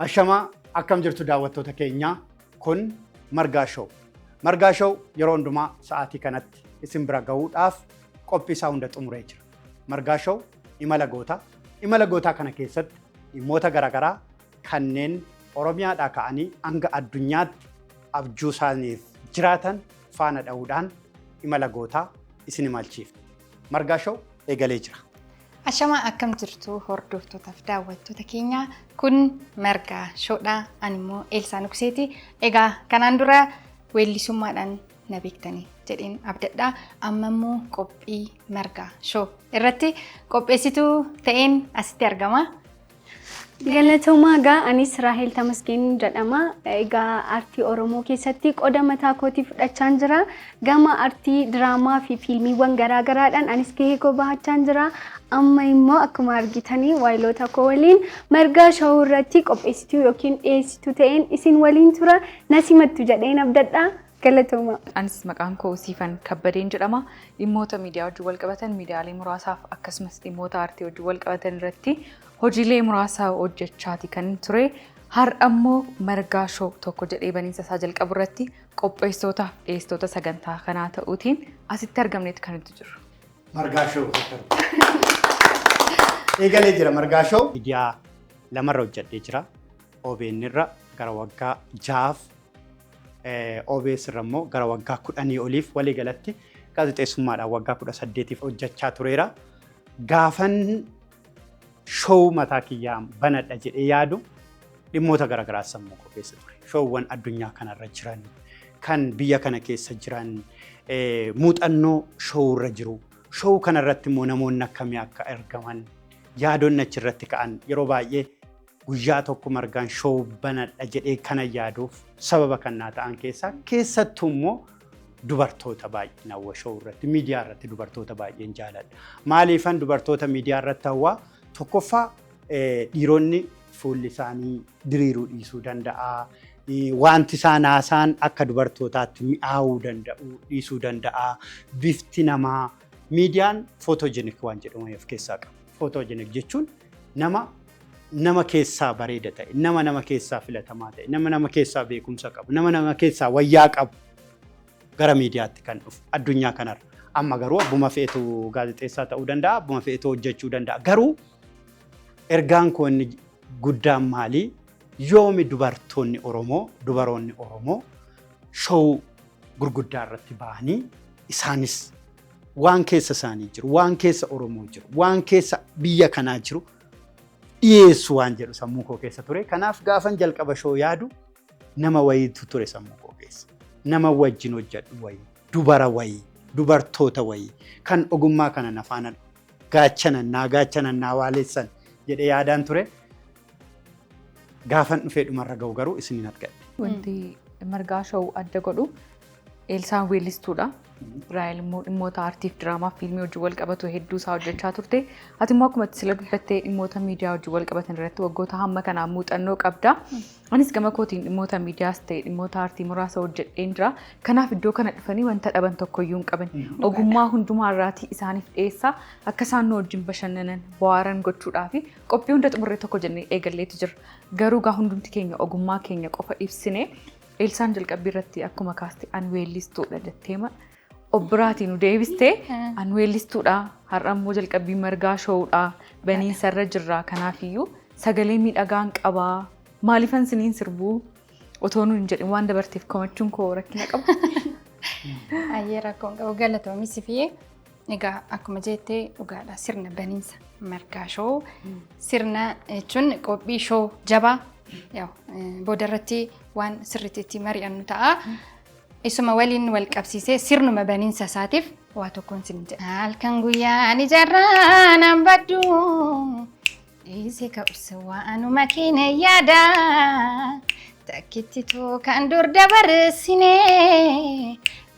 Ashamaa akkam jirtu daawwattoota keenya kun Margaa Show. Margaa Show yeroo hundumaa sa'aatii kanatti isin bira gahuudhaaf qophii isaa hunda xumuree jira. Margaa Show imala gootaa. Imala gootaa kana keessatti dhimmoota garaagaraa kanneen Oromiyaadhaa ka'anii hanga addunyaatti abjuu isaaniif jiraatan faana dha'uudhaan imala gootaa isin imalchiifna. Margaa Show eegalee jira. Ashamaa akkam jirtu hordoftootaaf daawwattoota keenya kun Margaa Showdha. Ani immoo Eelsaa Nugseeti. Egaa kanaan dura weellisummaadhaan na beektanii jedheen abdadha. Amma immoo qophii Margaa Show irratti qopheessituu ta'een asitti argama. Galatoomaa gaa anis Raahel Tamasgeen jedhama. Egaa aartii Oromoo keessatti qooda mataa kootii fudhachaa jira. Gama aartii diraamaa fi fiilmiiwwan garaagaraadhaan anis gahee koo bahachaa jira. Amma immoo akkuma argitanii waayiloota koo waliin Margaa Show irratti qopheessituu yookiin dhiyeessituu ta'een isin waliin tura. Nasimattu jedheen abdadha. Galatoomaa. Anis maqaan koo Siifan Kabbadeen jedhama. Dhimmoota miidiyaa wajjin wal qabatan miidiyaalee muraasaaf akkasumas dhimmoota aartii wajjin wal qabatan irratti hojiilee muraasaa hojjechaati kan ture. Har'a immoo Margaa Show tokko jedhee baniinsa isaa jalqabu irratti qopheessitootaaf dhiyeessitoota sagantaa kanaa ta'uutiin asitti argamneet kan nuti jirru. Margaa Show. Eegalee jira Margaa Show. Miidiyaa lamarra hojjedhee jira. OBN irra gara waggaa 6 OBS irra immoo gara waggaa 10 oliif walii galatti gaazexeessummaadhaan waggaa 18 hojjechaa tureera. Gaafan show mataa kiyyaa banadha jedhee yaadu dhimmoota garaagaraa sammuu qopheessa ture. Showwan addunyaa kanarra jiran kan biyya kana keessa jiran muuxannoo show irra jiru. Show kanarratti immoo namoonni akkamii akka argaman yaadonni achirratti ka'an yeroo baay'ee guyyaa tokko Margaan show banadha jedhee kana yaaduuf sababa kannaa ta'an keessattuu immoo dubartoota baay'ee nawwa show irratti miidiyaa irratti dubartoota baay'een jaaladha. Maaliifan dubartoota miidiyaa irratti hawwaa tokkoffaa dhiironni fuulli isaanii diriiruu dhiisuu danda'a. Wanti isaan haasaan akka dubartootaatti mi'aawuu danda'u dhiisuu danda'a. Bifti namaa miidiyaan footojenik waan jedhamu of keessaa qaba. Footojenik jechuun nama keessaa bareeda ta'e, nama keessaa filatamaa ta'e, nama keessaa beekumsa qabu, nama keessaa wayyaa qabu gara miidiyaatti kan dhufu addunyaa kanarra. Amma garuu abbuma feetu gaazexeessaa ta'uu danda'a, abbuma feetu hojjechuu danda'a. Garuu ergaan koo inni guddaan maali? Yoomi dubaroonni Oromoo show gurguddaa irratti bahanii isaanis waan keessa isaanii jiru, waan keessa Oromoo jiru, waan keessa biyya kanaa jiru dhiyeessu waan jedhu sammuu koo keessa ture. Kanaaf gaafan jalqaba show yaadu nama wayiitu ture sammuu koo keessa. Nama wajjin hojjedhu wayii, dubara wayii, dubartoota wayii kan ogummaa kana nafaana gaachanannaa waaleessan jedhee yaadaan ture. Gaafan dhufee dhumarra ga'u garuu isiniin argadhe. Wanti Margaa Show adda godhu Eelsaan weellistuudha. Raahel immoo dhimmoota aartii fi diraamaa fiilmii wajjin wal qabatu hedduu isaa hojjechaa turte. Ati immoo akkuma sila dubbattee dhimmoota miidiyaa wajjin wal qabatan irratti waggoota hamma kanaa muuxannoo qabda. Anis gama kootiin dhimmoota miidiyaas ta'e dhimmoota aartii muraasa hojjedheen jira. Kanaaf iddoo kana dhufanii wanta dhaban tokkoyyuu hin qaban. Ogummaa hundumaa irraatii isaaniif dhiyeessaa akka isaan nu wajjin bashannanan bohaaran gochuudhaa fi qophii hunda xumurree tokko jennee eegalleetu jira. Garuu gaa hundumti keenya ogummaa keenya qofa ibsine Eelsaan jalqabbii irratti akkuma kaaste an weellistuudha jetteema. Obbiraatiin nu deebiste an weellistuudha. Har'a immoo jalqabbii Margaa Showdha. Baniinsa irra jirra. Kanaafiyyuu sagalee miidhagaan qabaa. Maaliifan siniin sirbuu otoo nuun hin jedhin waan dabarteef komachuun koo rakkina qaba. Ayyee rakkoon qabu galatoomi Siifiyee. Egaa akkuma jettee dhugaadha sirna baniinsa Margaa Show. Sirna jechuun qophii show jabaa booda irratti waan sirriitti mari'annu ta'a. Isuma waliin wal qabsiisee sirnuma baniinsa isaatiif waa tokkoon sin jedha. Halkan guyyaa ni jarraa nan baddu dhiisee ka'us waanuma keenya yaada takkitti kan dur dabarsine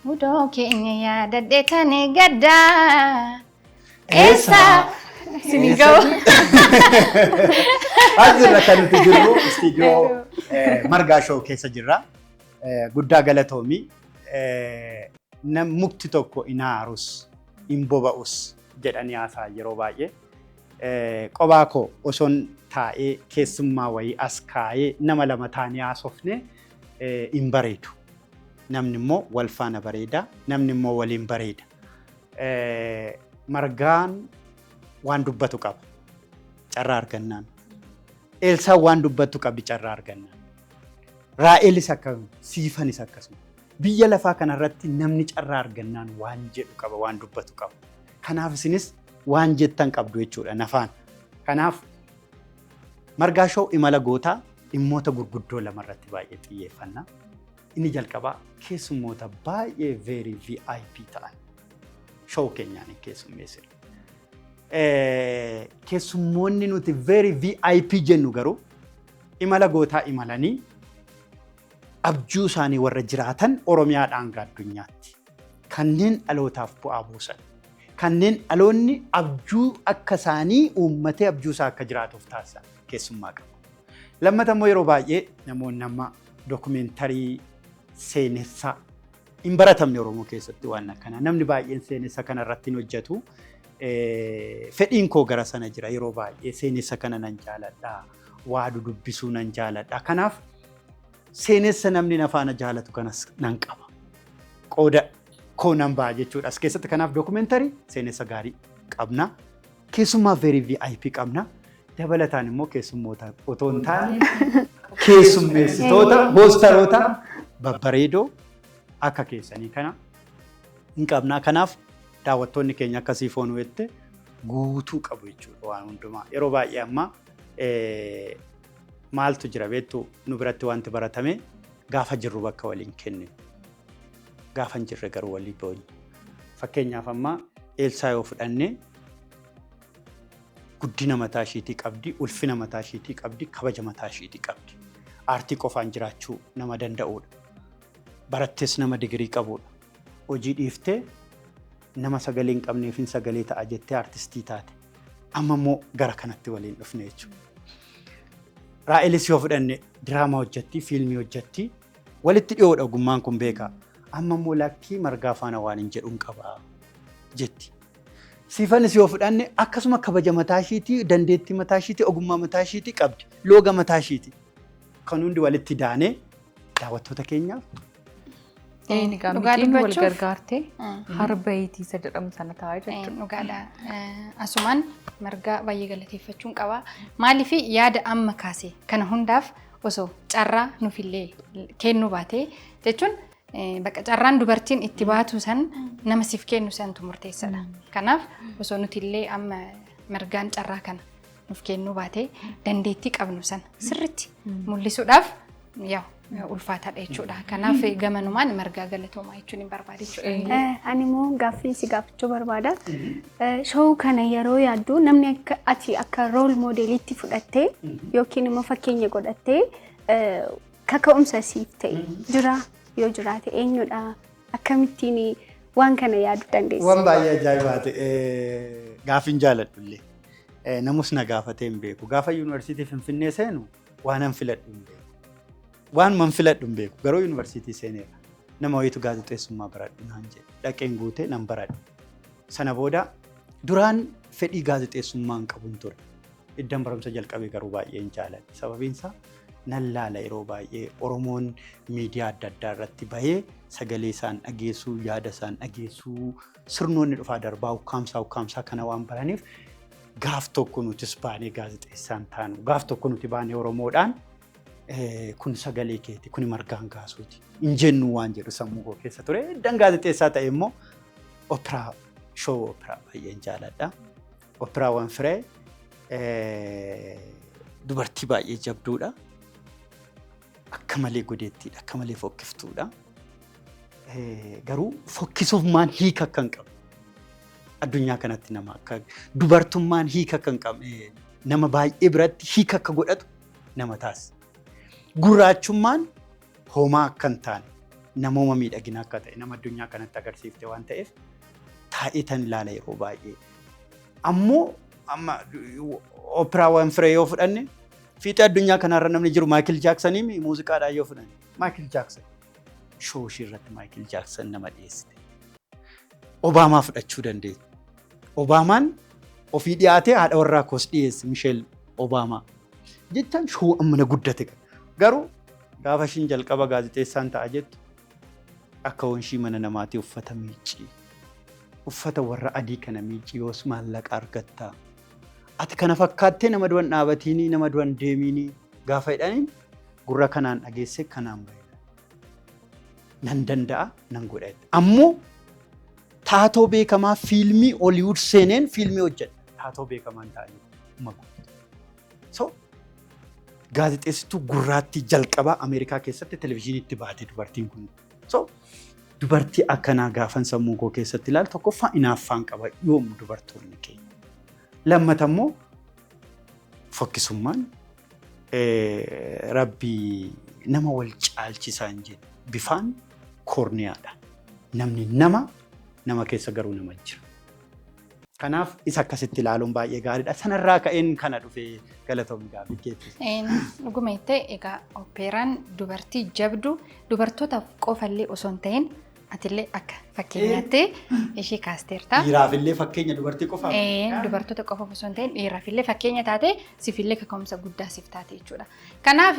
mudoo keenya yaadadhee tane gadda. Eessa sinii ga'u. Asirra kan nuti jirru istiidiyoo Margaa Show keessa jirra. Guddaa galatoomi. Mukti tokko hin aarus hin boba'us jedhanii haasaa yeroo baay'ee. Qophaa koo osoon taa'ee keessummaa wayii as kaa'ee nama lama taanii haasofne hin bareedu. Namni immoo wal faana bareeda, namni immoo waliin bareeda. Margaan waan dubbatu qaba. Carraa argannaan. Eelsaan waan dubbatu qabdi carraa argannaan. Raa'elis akkasuma, siifanis akkasuma. Biyya lafaa kanarratti namni carraa argannaan waan jedhu qaba, waan dubbatu qaba. Kanaaf isinis waan jettan qabdu jechuudha nafaan. Kanaaf Margaa shoo imala gootaa dhimmoota gurguddoo lamarratti baay'ee xiyyeeffanna. Inni jalqabaa keessummoota baay'ee very VIP ta'an shoo keenyaan keessummeessina. Keessummoonni nuti very VIP jennu garuu imala gootaa imalanii abjuu isaanii warra jiraatan Oromiyaadhaan gaa addunyaatti. Kanneen dhalootaaf bu'aa buusan. Kanneen dhaloonni abjuu akka isaanii uummatee abjuu isaa akka jiraatuuf taasisan keessummaa qabu. Lammata immoo yeroo baay'ee namoonni amma dookumentarii seenessaa hin baratamne Oromoo keessatti waan akkanaa. Namni baay'een seenessa kanarratti hin hojjetu. Fedhiin koo gara sana jira yeroo baay'ee seenessa kana nan jaaladha. Waa dudubbisuu nan jaaladha. Kanaaf seenessa namni na faana jaalatu kanas nan qaba. Qooda koo nan ba'a jechuudha. As keessatti kanaaf dookumentarii seenessa gaarii qabna. Keessummaa very VIP qabna. Dabalataan immoo keessummoota otoo hin taane keessummeessitoota hoostaroota babbareedoo akka keessanii kana hin qabna. Kanaaf daawwattoonni keenya akkasii foonuu jette guutuu qabu jechuudha waan hundumaa. Yeroo baay'ee amma maaltu jira beektu nu biratti wanti baratame gaafa jirru bakka waliin kenninu. Gaafa hin jirre garuu walii boonyu. Fakkeenyaaf amma Eelsaa yoo fudhanne guddina mataa ishiitii qabdi, ulfina mataa ishiitii qabdi, kabaja mataa ishiitii qabdi. Aartii qofaan jiraachuu nama danda'udha. Barattees nama digirii qabudha. Hojii dhiiftee nama sagalee hin qabneef hin sagalee ta'a jettee aartistii taate. Amma immoo gara kanatti waliin dhufne jechuudha. Raa'elis yoo fudhanne diraamaa hojjetti, fiilmii hojjetti, walitti dhiyoodha ogummaan kun beekaa. Amma immoo lakkii Margaa faana waan hin jedhuun qabaa jetti. Siifanis yoo fudhanne akkasuma kabaja mataa ishiitii, dandeettii mataa ishiitii, ogummaa mataa ishiitii qabdi, looga mataa ishiitii. Kan hundi walitti daanee daawwattoota keenyaaf. Dhugaadhaan wal gargaartee harba hiitiisa jedhamu sana taa'aa jechuudha. Dhugaadha. Asumaan Margaa baay'ee galateeffachuun qaba. Maaliif yaada amma kaase kana hundaaf osoo carraa nufillee kennuu baatee jechuun bakka carraan dubartiin itti baatu san nama siif kennu santu murteessaadha. Kanaaf osoo nuti illee amma Margaan carraa kana nuuf kennuu baatee dandeettii qabnu sana sirriitti mul'isuudhaaf ulfaataadha jechuudha. Kanaaf gamanumaan Margaa galatoomaa jechuun hin barbaade jechuudha. Ani immoo gaaffii si gaafachuu barbaada. Shoo kana yeroo yaaddu namni ati akka rool moodeliitti fudhattee yookiin immoo fakkeenya godhattee kaka'umsa siif ta'e jira yoo jiraate eenyudha? Akkamittiin waan kana yaaduu dandeessi? Waan baay'ee ajaa'ibaa ta'e gaaffiin jaaladhu illee. Namus na gaafatee hin beeku. Gaafa yuunivarsiitii Finfinnee seenu waan an filadhu hin beeku. Waan man filadhu hin beeku. Garuu yuunivarsiitii seeneera. Nama wayiitu gaazexeessummaa baradhu naan jedhe. Dhaqeen guutee nan baradhu. Sana booda duraan fedhii gaazexeessummaa hin qabu ture. Iddan barumsa jalqabee garuu baay'ee hin jaaladhe. Sababiin isaa nan laala yeroo baay'ee Oromoon miidiyaa adda addaa irratti bahee sagalee isaan dhageessuu, yaada isaan dhageessuu, sirnoonni dhufaa darbaa ukkaamsaa kana waan baraniif gaaf tokko nutis baanee gaazexeessaan taanu, gaaf tokko nuti baanee Oromoodhaan kun sagalee keeti, kun Margaan kaasuuti. Hin jennu waan jedhu sammuu koo keessa ture. Iddan gaazexeessaa ta'e immoo operaa, shoo operaa baay'een jaaladha. Operaa waan firee dubartii baay'ee jabduudha. Akka malee godeettiidha, akka malee fokkiftuudha. Garuu fokkisuufmaan hiika akka hin qabu. Addunyaa kanatti nama akka dubartummaan hiika akka hin qabne nama baay'ee biratti hiika akka godhatu nama taasisa. Gurraachummaan homaa akka hin taane namooma miidhagina akka ta'e nama addunyaa kanatti agarsiifte waan ta'eef taa'ee tan ilaala yeroo baay'ee. Ammoo amma operaa waan firee yoo fudhanne fiixee addunyaa kanarra namni jiru Maayikil Jaaksanii muuziqaadhaan yoo fudhanne Maayikil Jaaksan shoo ishii irratti Maayikil Jaaksan nama dhiyeessite. Obaamaa fudhachuu dandeenya. Obaamaan ofii dhiyaatee haadha warraa koos dhiyeesse Misheel Obaamaa. Jechaan shoo amma na guddate. Garuu gaafa ishiin jalqaba gaazexeessaan ta'a jettu akka wanshii mana namaatii uffata miicii. Uffata warra adii kana miicii yoos maallaqa argattaa. Ati kana fakkaattee nama du'an dhaabatiinii nama du'an deemiinii gaafa jedhaniin gurra kanaan dhageesse kanaan bahe. Nan danda'a nan godha. Ammoo taatoo beekamaa fiilmii Holiwud seeneen fiilmii hojjedha. Taatoo beekamaan ta'anii magu. So gaazexeessituu gurraattii jalqabaa Ameerikaa keessatti televezyiiniitti baate dubartiin kun. So dubartii akkanaa gaafan sammuu koo keessatti ilaalu tokkoffaa inaaffaan qaba yoom dubartoonni keenya. Lammata immoo fokkisummaan rabbii nama wal caalchisaan jedhu bifaan koorniyaadha. Namni nama keessa garuu nama jira. Kanaaf isa akkasitti ilaaluun baay'ee gaariidha. Sanarraa ka'een kana dhufee galatoomii gaaffii keessa. Dhuguma itti egaa opeeraan dubartii jabdu dubartootaaf qofallee osoo hin ta'in atillee akka fakkeenyaatti ishee kaasteerta. Dhiiraafillee fakkeenya dubartii qofaaf. Dubartoota qofaaf osoo hin ta'in dhiiraafillee fakkeenya taate sifillee kaka'umsa guddaa siif taate jechuudha. Kanaaf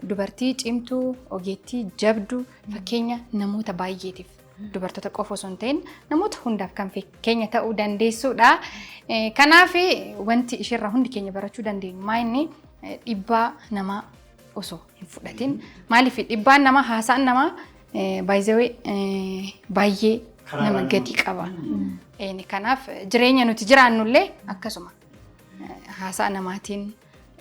dubartii cimtuu ogeettii jabdu fakkeenya namoota baay'eetiif. Dubartoota qofa osoo hin ta'in namoota hundaaf kan fakkeenya ta'uu dandeessuudha. Kanaaf wanti isheerraa hundi keenya barachuu dandeenyu maayinni dhiibbaa namaa osoo hin fudhatin. Maaliif dhiibbaan namaa haasaan namaa baay'ee nama gadi qaba. Kanaaf jireenya nuti jiraannullee akkasuma haasaa namaatiin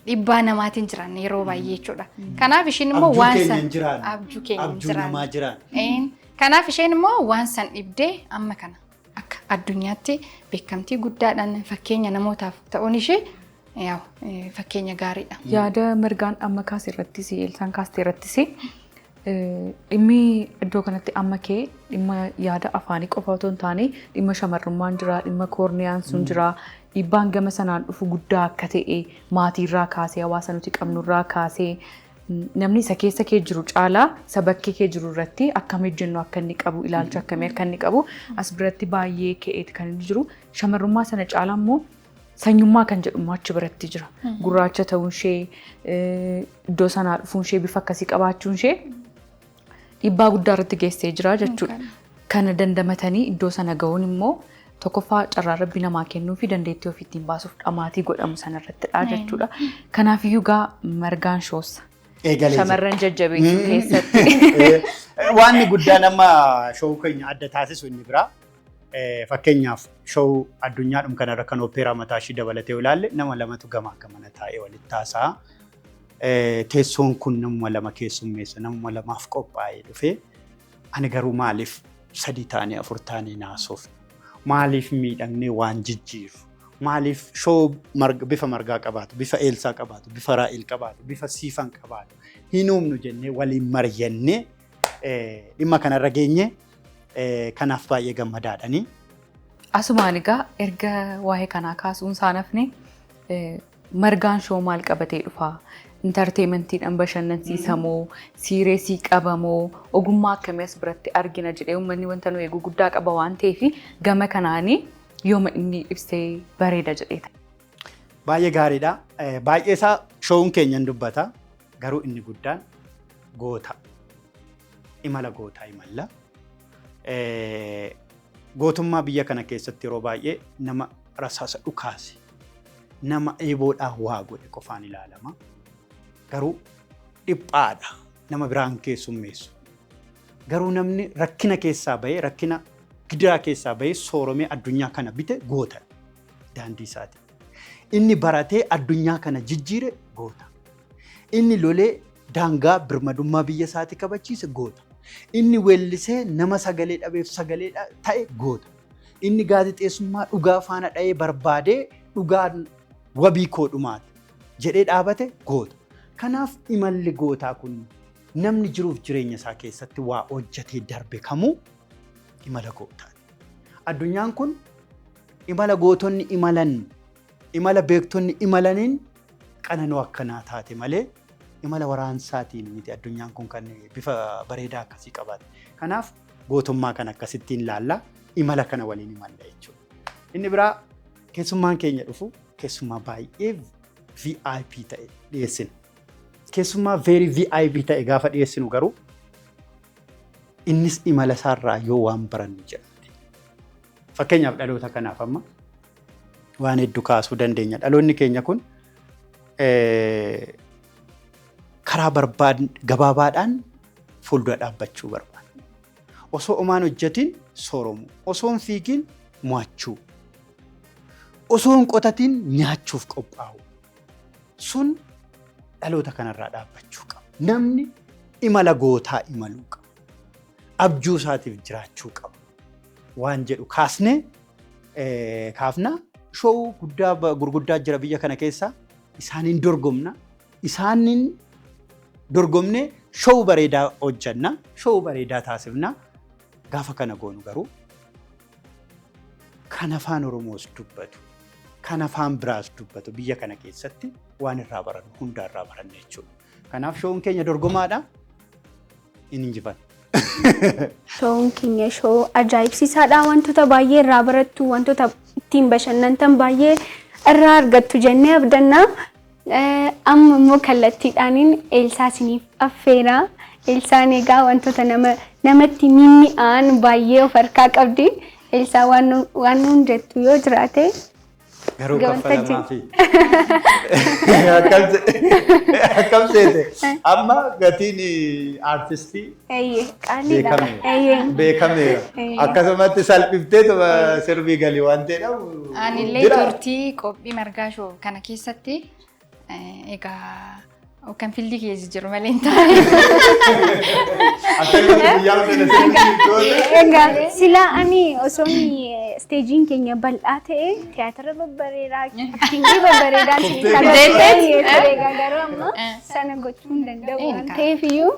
dhiibbaa namaatiin jiraanne yeroo baay'ee jechuudha. Kanaaf isheen immoo waan san abjuu keenya jiraanne. Kanaaf isheen immoo waan san dhibdee amma kana akka addunyaatti beekamtii guddaadhaan fakkeenya namootaaf ta'uun ishee fakkeenya gaariidha. Yaada Margaan amma kaase irrattis Eelsaan kaaste irrattis dhimmi iddoo kanatti amma kee dhimma yaada afaanii qofa otoo hin taane dhimma shamarrummaan jira, dhimma koorniyaan sun jira, dhiibbaan gama sanaan dhufu guddaa akka ta'e maatiirraa kaasee hawaasa nuti qabnurraa kaasee namni isa keessa kee jiru caalaa isa bakkee kee jiru irratti akkam ejjennoo akka inni qabu ilaalcha akkamii akka inni qabu as biratti baay'ee ka'eeti kan inni jiru. Shamarrummaa sana caalaa immoo sanyummaa kan jedhamu achi biratti jira. Gurraacha ta'uun ishee iddoo sanaa dhufuun ishee bifa akkasii qabaachuun ishee dhiibbaa guddaa irratti geessee jira jechuudha. Kana dandamatanii iddoo sana ga'uun immoo tokkoffaa carraa rabbi namaa kennuu fi dandeettii ofii ittiin baasuuf dhamaatii godhamu sana irrattidha jechuudha. Kanaafiyyuu gaa Margaan shoossa. Shamarran jajjabeessuu keessatti. Waan guddaan amma shoo keenya adda taasisu inni biraa. Fakkeenyaaf shoo addunyaadhum kanarra kan opeeraa mataa ishii dabalatee ilaalle nama lamatu gamaa gamana taa'ee walitti haasa'a. Teessoon kun nama lama keessummeessa nama lamaaf qophaa'ee dhufee ani garuu maaliif 3 taanii 4 taanii naasuuf maaliif miidhagnee waan jijjiiru maaliif shoo bifa Margaa qabaatu bifa Eelsaa qabaatu bifa Raa'el qabaatu bifa Siifan qabaatu hin uumnu jennee waliin mari'annee dhimma kanarra geenye kanaaf baay'ee gammadaadhani. Asumaan egaa erga waa'ee kanaa kaasuun saanafne Margaan shoo maal qabatee dhufaa? Intarteementiidhaan bashannansiisamoo, siireesii qabamoo, ogummaa akkamii as biratti argina jedhee uummanni wanta nu eegu guddaa qaba waan ta'eef gama kanaanii yooma inni ibsee bareeda jedheeta. Baay'ee gaariidha. Baay'ee isaa shoowun keenya dubbata. Garuu inni guddaan goota. Imala gootaa imalla. Gootummaa biyya kana keessatti yeroo baay'ee nama rasaasa dhukaase. Nama eeboodhaan waa godhe qofaan ilaalama. Garuu dhiphaadha. Nama biraan keessummeessu. Garuu namni rakkina keessaa bahee rakkina gidiraa keessaa bahee sooromee addunyaa kana bite goota. Daandii isaati. Inni baratee addunyaa kana jijjiire goota. Inni lolee daangaa birmadummaa biyya isaati kabachiise goota. Inni weellisee nama sagalee dhabeef sagalee ta'e goota. Inni gaazexeessummaa dhugaa faana dha'ee barbaadee dhugaan wabii koo dhumaati jedhee dhaabate goota. Kanaaf imalli gootaa kun namni jiruuf jireenya isaa keessatti waa hojjetee darbe kamuu imala gootaati. Addunyaan kun imala gootonni imalan, imala beektonni imalaniin qananoo akkanaa taate malee imala waraansaatiin miti addunyaan kun kan bifa bareedaa akkasii qabaate. Kanaaf gootummaa kan akkasittiin laalla imala kana waliin imalla jechuudha. Inni biraa keessummaan keenya dhufu keessummaa baay'ee VIP ta'e dhiyeessina. Keessummaa very VIP ta'e gaafa dhiyeessinu garuu innis imala isaarraa yoo waan barannu jedhamte. Fakkeenyaaf dhaloota kanaaf amma waan hedduu kaasuu dandeenya. Dhaloonni keenya kun karaa gabaabaadhaan fuuldura dhaabbachuu barbaada. Osoo omaan hojjetiin sooromuu, osoo hin fiigiin mo'achuu, osoo hin qotatiin nyaachuuf qophaa'u. Sun dhaloota kanarraa dhaabbachuu qaba. Namni imala gootaa imaluu qaba. Abjuu isaatiif jiraachuu qaba. Waan jedhu kaafnaa showuu gurguddaa jira biyya kana keessa isaaniin dorgomna. Isaaniin dorgomnee showuu bareedaa hojjanna. Showuu bareedaa taasifna. Gaafa kana goonu garuu kan afaan Oromoos dubbatu, kan afaan biraas dubbatu biyya kana keessatti waan irraa barannu hundaarraa baranne jechuudha. Kanaaf showuun keenya dorgomaadha. Inni injifanna. Showuun keenya showuu ajaa'ibsiisaadha. Wantoota baay'ee irraa barattu, wantoota ittiin bashannantan baay'ee irraa argattu jennee abdanna. Amma immoo kallattiidhaaniin Eelsaa isiniif affeera. Eelsaan egaa wantoota namatti mimmi'aan baay'ee of harkaa qabdi. Eelsaa waan nuun jettu yoo jiraate. Garuu kaffalamaa fi akkam seete amma gatiin aartistii beekameera. Akkasumatti salphiftee sirbii galii waan ta'eedhaaf. Anillee turtii qophii margaa shoo kana keessatti egaa kan fildi keessa jiru malee hin taane. Egaa silaa ani osoo steejiin keenya bal'aa ta'e tiyaatira babbareedaa aktiingii babbareedaa kan ta'e garuu amma sana gochuu hin danda'u waan ta'eef iyyuu.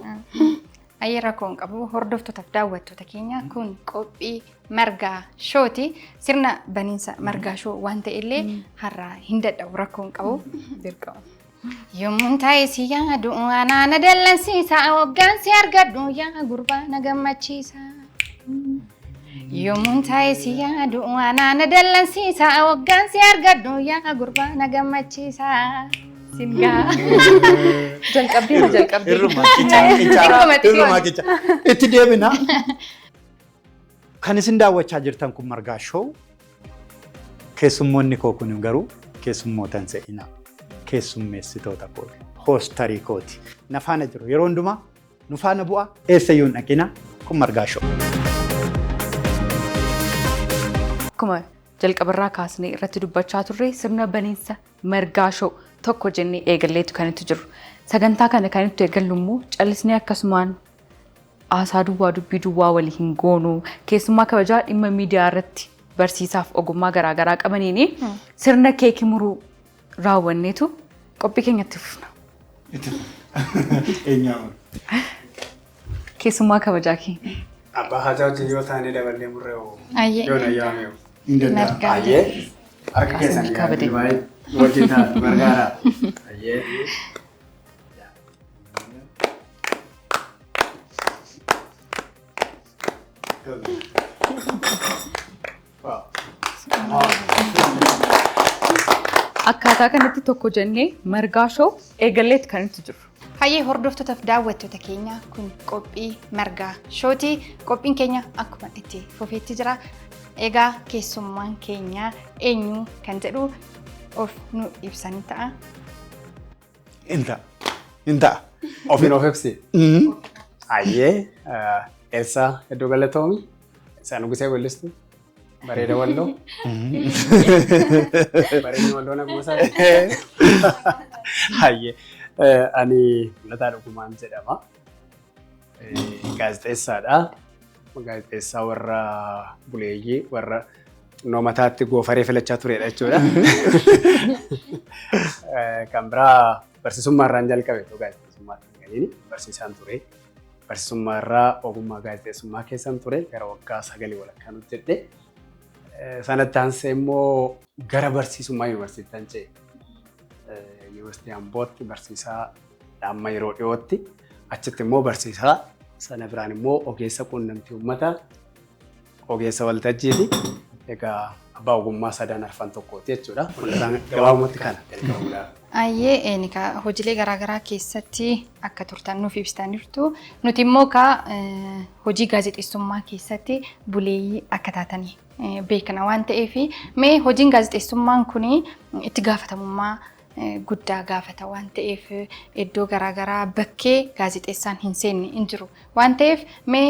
Ayyee rakkoon qabu hordoftootaaf daawwattoota keenya kun qophii margaa shooti. Sirna baniinsa margaa shoo waan ta'ellee har'a hin dadhabu rakkoon qabu dirqama. Yommuun taa'ee si yaadu aanaa na dallansiisa waggaan si argadhu yaa gurbaa na gammachiisa. Yommuun taa'ee si yaadu aanaa na dallansiisa waggaan si argadhu yaa gurbaa na gammachiisa. Singaa. Jalqabdee. Irrumaa kicha. Itti deebina. Kan isin daawwachaa jirtan kun margaa shoo. Keessummoonni koo kun garuu keessummootan se'inaa. Keessummeessitoota kooti. Hoostarii kooti. Na faana jiru. Yeroo hundumaa nu faana bu'a. Eessayyuu hin dhaqina. Kun margaa shoo. Akkuma jalqabarraa kaasnee irratti dubbachaa turre sirna baniinsa margaa shoo tokko jennee eegalleetu kan itti jiru. Sagantaa kana kan itti eegallu immoo callisnee akkasumaan haasaa duwwaa dubbii duwwaa walii hin goonu keessummaa kabajaa dhimma miidiyaa irratti barsiisaaf ogummaa garaagaraa qabaniini sirna keekii muruu raawwanneetu qophii keenyatti fufna. Keessummaa kabajaa keenya. Abbaa hajaa wajjin yoo taane daballee murree yoo na yaame yoo. Ayyee. Harka keessan yaaduu baay'ee wajjin taate margaadha. Ayyee. Akkaataa kanatti tokko jennee margaa shoo eegalleetu kan itti jiru. Hayyee hordoftootaaf daawwattoota keenya kun qophii margaa shooti. Qophiin keenya akkuma itti fufeetti jira. Egaa keessummaan keenya eenyu kan jedhu of nu ibsanii ta'a. Inta. Ofiin of ibsi. Ayyee. Eelsaa hedduu galatoomi. Isaan gusee weellistu. Bareeda walloo. Bareedni walloo na kuusaa. Hayyee. Ani Lataa Dhugumaan jedhama. Gaazexeessaadha. Gaazexeessaa warra buleeyyii warra xinnoo mataatti goofaree filachaa turedha jechuudha. Kan biraa barsiisummaarraan jalqabe gaazexeessummaatti galiin barsiisaan ture. Barsiisummaarraa ogummaa gaazexeessummaa keessan ture gara waggaa 9 walakkaan hojjedhe. Sanatti aansee immoo gara barsiisummaa yuunivarsiitiin ce'e. Yuunivarsiitii Ambootti barsiisaa amma yeroo dhiyootti achitti immoo barsiisaa sana biraan immoo ogeessa quunnamtii uummataa ogeessa waltajjiiti. Egaa abbaa ogummaa sadan arfan tokkooti jechuudha. Gabaabumatti kana jalqabuudhaaf. Ayyee egaa hojiilee garaagaraa keessatti akka turtan nuuf ibsitaniirtu. Nuti immoo hojii gaazexeessummaa keessatti buleeyyii akka taatanii beekna waan ta'eef mee hojiin gaazexeessummaan kun itti gaafatamummaa guddaa gaafata waan ta'eef iddoo garaagaraa bakkee gaazexeessaan hin seenne hin jiru waan ta'eef mee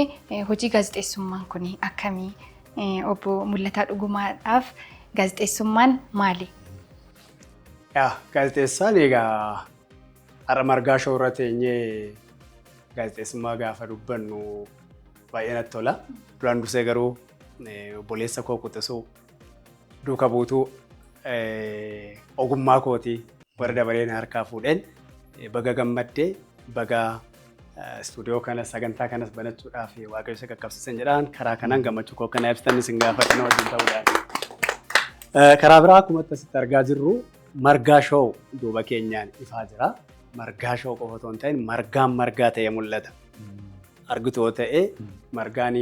hojii gaazexeessummaan kun akkamii obbo Mul'ataa Dhugumaadhaaf gaazexeessummaan maali? Gaazexeessaan egaa har'a margaa shoo irra teenyee gaazexeessummaa gaafa dubbannu baay'ee natti tola. Duraan dursee garuu obboleessa koo Quxisuu duuka buutuu ogummaa kootii warra dabalee na harkaa fuudheen baga gammaddee baga istuudiyoo kanas sagantaa kanas banachuudhaaf waaqayyo isa qaqqabsiisan jedhaan karaa kanaan gammachuu koo kana ibsitanis hin gaafatan wajjin ta'uudhaan. Karaa biraa akkuma asitti argaa jirru margaa shoo duuba keenyaan ifaa jira. Margaa shoo qofa otoo hin ta'in margaan margaa ta'ee mul'ata. Argitu yoo ta'e margaan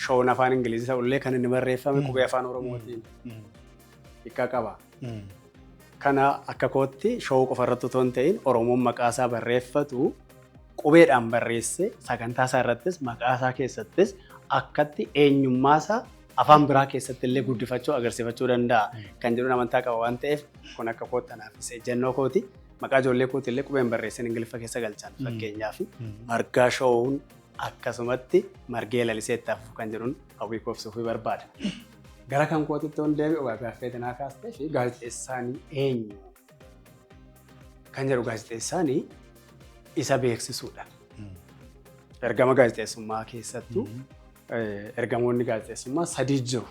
shoon afaan Ingilizii ta'ullee kan inni barreeffame qubee afaan Oromootiin hiika qaba. Kana akka kootti shoo qofa irratti otoo hin ta'in Oromoon maqaa isaa barreeffatu qubeedhaan barreesse sagantaa isaa irrattis maqaa isaa keessattis akkatti eenyummaa isaa afaan biraa keessatti illee guddifachuu agarsiifachuu danda'a kan jedhu amantaa qaba waan ta'eef kun akka kootti anaafis ejjennoo kooti maqaa ijoollee kooti illee qubeen barreessan Ingiliffa keessa galchan fakkeenyaaf margaa shoowuun akkasumatti margee lalisee itti hafuuf kan jedhuun hawwii koofsuuf barbaada. Gara kan kootitti on deebi'u gaaffee tanaa kaastee fi gaazexeessaanii eenyu kan jedhu gaazexeessaanii isa beeksisuudha. Ergama gaazexeessummaa keessattuu ergamoonni gaazexeessummaa sadii jiru.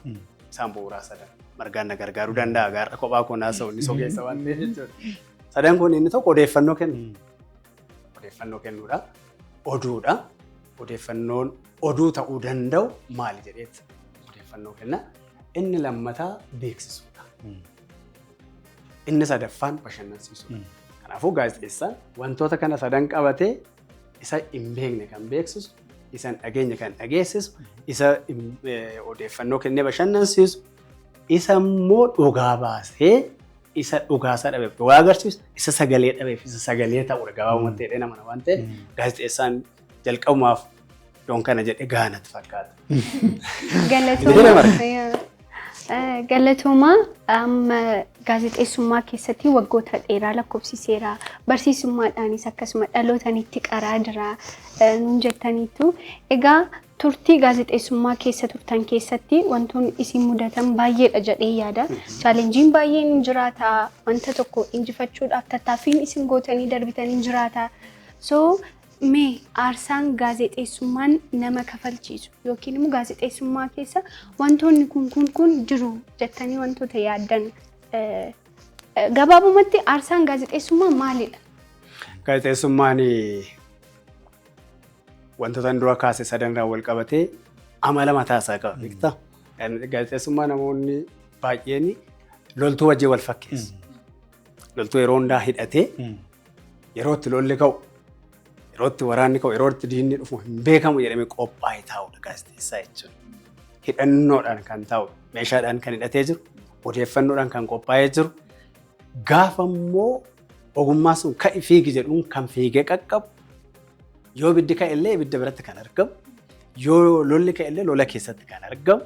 Isaan bu'uuraa sadan. Margaan na gargaaruu danda'a. Gaarra kophaa koonaa sa'u inni sogeessa waan ta'eef jechuudha. Sadan kun inni tokko odeeffannoo kennu. Odeeffannoo kennuudha. Oduudha. Odeeffannoon oduu ta'uu danda'u maali jedheetti odeeffannoo kenna. Inni lammataa beeksisuudha. Inni sadaffaan bashannansiisuudha. Kanaafuu gaazexeessaan wantoota kana sadan qabatee isa hin beekne kan beeksisu, isa hin dhageenye kan dhageessisu, isa odeeffannoo kennee bashannansiisu, isa immoo dhugaa baasee isa dhugaasaa dhabeef dhugaa agarsiisu, isa sagalee dhabeef isa sagalee ta'uudha gabaabumatti jedhee nama waan ta'eef gaazexeessaan jalqabumaaf yoon kana jedhe gaanatti fakkaata. Galatoomaa gaazexeessummaa keessatti waggoota dheeraa lakkoofsiseera. Barsiisummaadhaanis akkasuma dhalootaan itti qaraa jira nuun jettaniitu. Egaa turtii gaazexeessummaa keessa turtan keessatti wantoonni isin mudatan baay'eedha jedhee yaada. Chaalenjiin baay'een hin jiraata. Wanta tokko injifachuudhaaf tattaaffiin isin gootanii darbitanii jiraata. So mee aarsaan gaazexeessummaan nama kafalchiisu yookiin immoo gaazexeessummaa keessa wantoonni kun jiru jettanii wantoota yaaddan gabaabumatti aarsaan gaazexeessummaa maalidha? Gaazexeessummaan wantoota dura kaase sadanirraa wal qabatee amala mataa isaa qaba beektaa? Gaazexeessummaa namoonni baay'een loltuu wajjin wal fakkeessu. Loltuu yeroo hundaa hidhatee yeroo itti lolli ka'u yeroo itti waraanni ka'u yeroo itti diinni dhufu hin beekamu jedhamee qophaa'ee taa'udha gaazexeessaa jechuudha. Hidhannoodhaan kan taa'u meeshaadhaan kan hidhatee jiru odeeffannoodhaan kan qophaa'ee jiru gaafa immoo ogummaa sun ka'i fiigi jedhuun kan fiigee qaqqabu yoo ibiddi ka'e illee ibidda biratti kan argamu yoo lolli ka'e illee lola keessatti kan argamu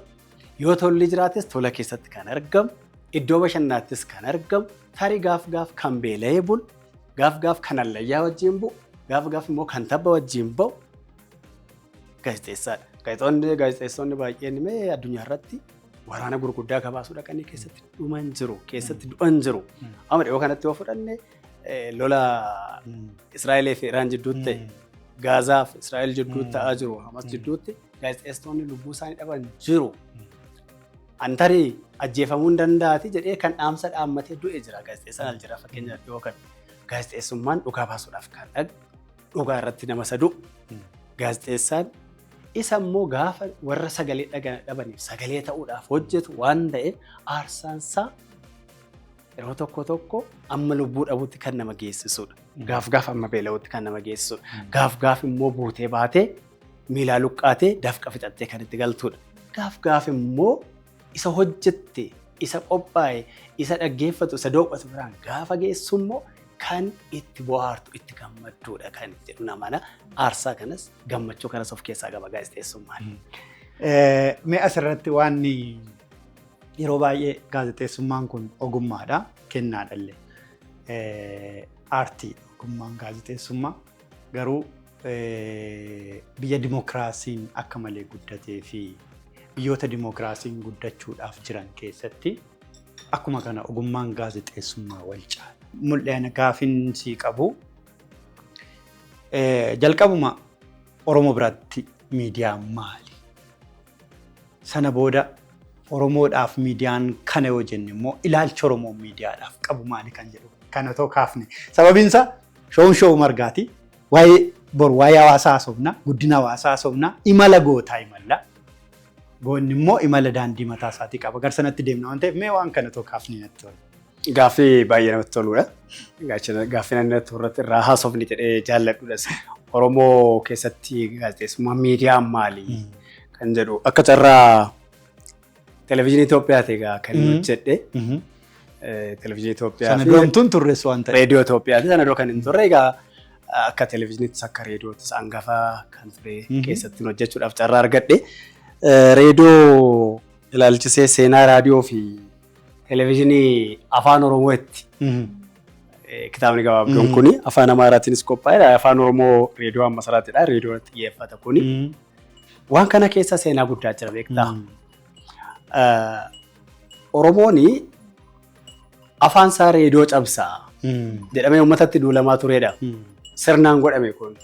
yoo tolli jiraates tola keessatti kan argamu iddoo bashannanaattis kan argamu tarii gaaf kan beela'ee bulu gaaf kan allayyaa wajjin bu'u gaaf immoo kan tabba wajjin ba'u gaazexeessaadha. Gaazexeessonni baay'een mee addunyaa irratti waraana gurguddaa gabaasuu dhaqanii keessatti dhuman jiru, keessatti du'an jiru. Amma dhiyoo kanatti yoo fudhanne lola Israa'elee fi Iraan jidduutti ta'e, Gaazaa fi Israa'el jidduutti ta'aa jiru, Hamas jidduutti gaazexeessonni lubbuu isaanii dhaban jiru. Antarii ajjeefamuu hin danda'ati jedhee kan dhaamsa dhaammatee du'e jira. Gaazexeessaan al jira fakkeenyaaf dhiyoo kana. Gaazexeessummaan dhugaa baasuudhaaf kan dhaqu, dhugaa irratti nama sadu. Gaazexeessaan isa immoo gaafa warra sagalee dhabaniif sagalee ta'uudhaaf hojjetu waan ta'eef aarsaansaa yeroo tokko amma lubbuu dhabuutti kan nama geessisudha. Gaaf amma beela'uutti kan nama geessisudha. Gaaf immoo buutee baatee miilaa luqqaatee dafqa fixattee kan itti galtudha. Gaaf immoo isa hojjette, isa qophaa'e, isa dhaggeeffatu, isa dooqqatu biraan gaafa geessu immoo kan itti bohaartu, itti gammadduudha kan jedhu namana. Aarsaa kanas gammachuu kanas of keessaa qaba gaazexeessummaan. Mee asirratti waan yeroo baay'ee gaazexeessummaan kun ogummaadha, kennaadhallee. Aartii ogummaan gaazexeessummaa garuu biyya dimokiraasiin akka malee guddatee fi biyyoota dimokiraasiin guddachuudhaaf jiran keessatti akkuma kana ogummaan gaazexeessummaa wal caala. Mul'ina gaafinsii qabu jalqabuma Oromoo biratti miidiyaan maali? Sana booda Oromoodhaaf miidiyaan kana yoo jenne immoo ilaalcha Oromoo miidiyaadhaaf qabu maali kan jedhu kana too kaafne. Sababiinsa show Margaati. Waa'ee hawaasaa haasofna, guddina hawaasaa haasofna, imala gootaa imalla. Goonni immoo imala daandii mataa isaatii qaba. Gar sanatti deemna waan ta'eef mee waan kana too kaafne natti tola. Gaaffii baay'ee namatti toludha. Gaaffii namatti irratti irraa haasofni jedhee jaalladhudhas. Oromoo keessatti gaazexeessummaa miidiyaan maali kan jedhu akka carraa televezyiinii Itoophiyaati egaa kan hojjedhe. Televezyiinii Itoophiyaa sana doomtuun turres waan ta'eef. Reediyoo Itoophiyaati sana dura kan hin turre egaa akka televezyiiniittis akka reediyoottis hangafa kan ture keessatti hojjechuudhaaf carraa argadhe. Reediyoo ilaalchisee seenaa raadiyoo fi televezyiinii afaan Oromootti kitaabni gabaabduun kuni afaan Amaaraatiinis qophaa'edha. Afaan Oromoo reediyoo amma saraatidha. Reediyootti xiyyeeffata kuni. Waan kana keessa seenaa guddaa jira beektaa. Oromooni afaan isaa reediyoo cabsaa jedhamee uummatatti duulamaa turedha. Sirnaan godhame kun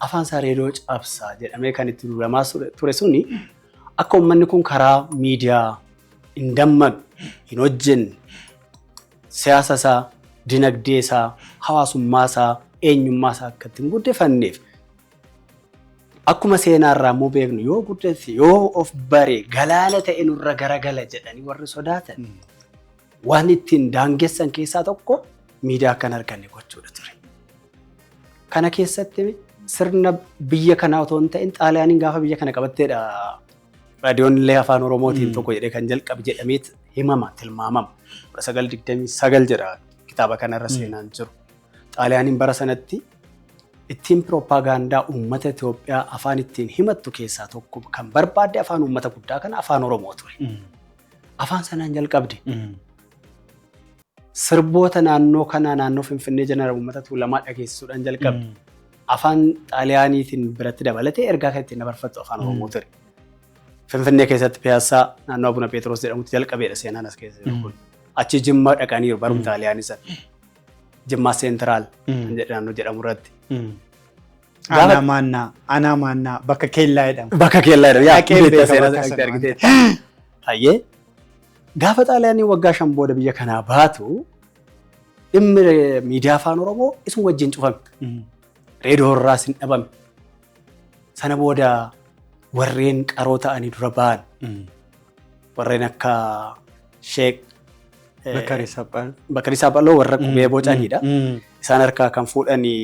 afaan isaa reediyoo cabsaa jedhamee kan itti duulamaa ture suni akka uummanni kun karaa miidiyaa hin dammaqne, hin hojjenne, siyaasa isaa, dinagdee isaa, hawaasummaa isaa, eenyummaa isaa akka ittiin guddifanneef akkuma seenaa irraa immoo beeknu yoo guddate yoo of bare galaana ta'e nurra garagala jedhanii warri sodaatan waan ittiin daangessan keessaa tokko miidiyaa kan arganne gochuudha ture. Kana keessatti sirna biyya kanaa otoo hin ta'in Xaaliyaaniin gaafa biyya kana qabatteedha. Raadiyoon illee afaan Oromootiin tokko jedhee kan jalqabe jedhamee himama, tilmaamama. 1929 jedha kitaaba kanarra seenaan jiru. Xaaliyaaniin bara sanatti ittiin piroopaagandaa uummata Itoophiyaa afaan ittiin himattu keessaa tokko kan barbaadde afaan uummata guddaa kana afaan Oromoo ture. Afaan sanaan jalqabde. Sirboota naannoo kanaa naannoo Finfinnee jenera uummata tuulamaa dhageessisuudhaan jalqabde. Afaan Xaaliyaaniitiin biratti dabalatee ergaa kan ittiin dabarfattu afaan Oromoo ture. Finfinnee keessatti Piyaassaa naannoo Abuna Pheexroos jedhamutti jalqabeedha seenaan as keessa jiru kun. Achi Jimmaa dhaqaniiru barumsa Xaaliyaanii sana. Jimmaa Seentiraal naannoo jedhamu irratti. Anaa maannaa bakka keellaa jedhama. Bakka keellaa jedhama. Yaa qeebee seenaa argiteetta. Hayyee. Gaafa Xaaliyaanii waggaa 5 booda biyya kanaa baatu dhimmi miidiyaa afaan Oromoo isuma wajjin cufame. Reediyoo irraas hin dhabame. Sana booda warreen qaroo ta'anii dura ba'an warreen akka Sheek Bakkarii Saaphaloo warra qubee bocanidha. Isaan harkaa kan fuudhanii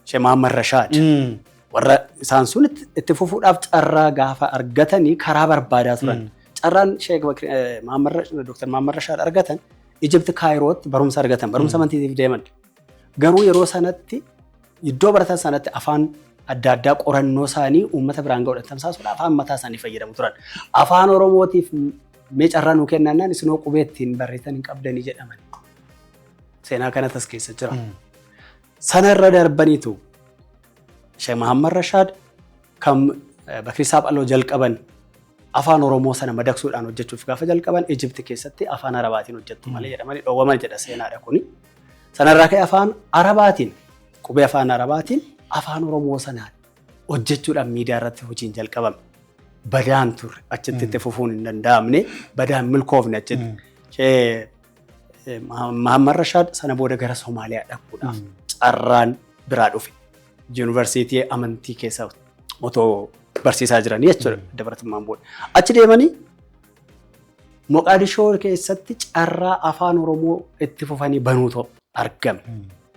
Sheek Mahaammad Rashaadii. Warra isaan sun itti fufuudhaaf carraa gaafa argatanii karaa barbaadaa turan. Carraan Sheek Dr. Mahaammad Rashaadii argatan Ijipti Kaayirootti barumsa argatan. Barumsa amantiitiif deeman. Garuu yeroo sanatti iddoo baratan sanatti afaan adda addaa qorannoo isaanii uummata biraan ga'uudhaan tamsaasuudhaaf afaan mataa isaanii fayyadamu turan. Afaan Oromootiif mee carraa nuu kennannaan isinoo qubee ittiin barreessan hin qabdanii jedhaman. Seenaa kanatas keessa jira. Sana irra darbaniitu Sheek Mahaammad Rashaadii kan Bakkarii Saaphaloo jalqaban afaan Oromoo sana madaqsuudhaan hojjechuuf gaafa jalqaban Ijipti keessatti afaan Arabaatiin hojjettu malee jedhamanii dhoowwaman jedha seenaadha kuni. Sanarraa ka'e afaan Arabaatiin qubee afaan Arabaatiin afaan Oromoo sanaan hojjechuudhaan miidiyaa irratti hojiin jalqabame. Badaan turre achitti itti fufuun hin danda'amne badaan milkoofne achitti. Mahaammad Rashaadii sana booda gara Somaaliyaa dhaquudhaaf carraan biraa dhufe. Yuunivarsiitii amantii keessa otoo barsiisaa jiranii jechuudha dabartummaan booda. Achi deemanii Moqaadishoo keessatti carraa afaan Oromoo itti fufanii banuutu argame.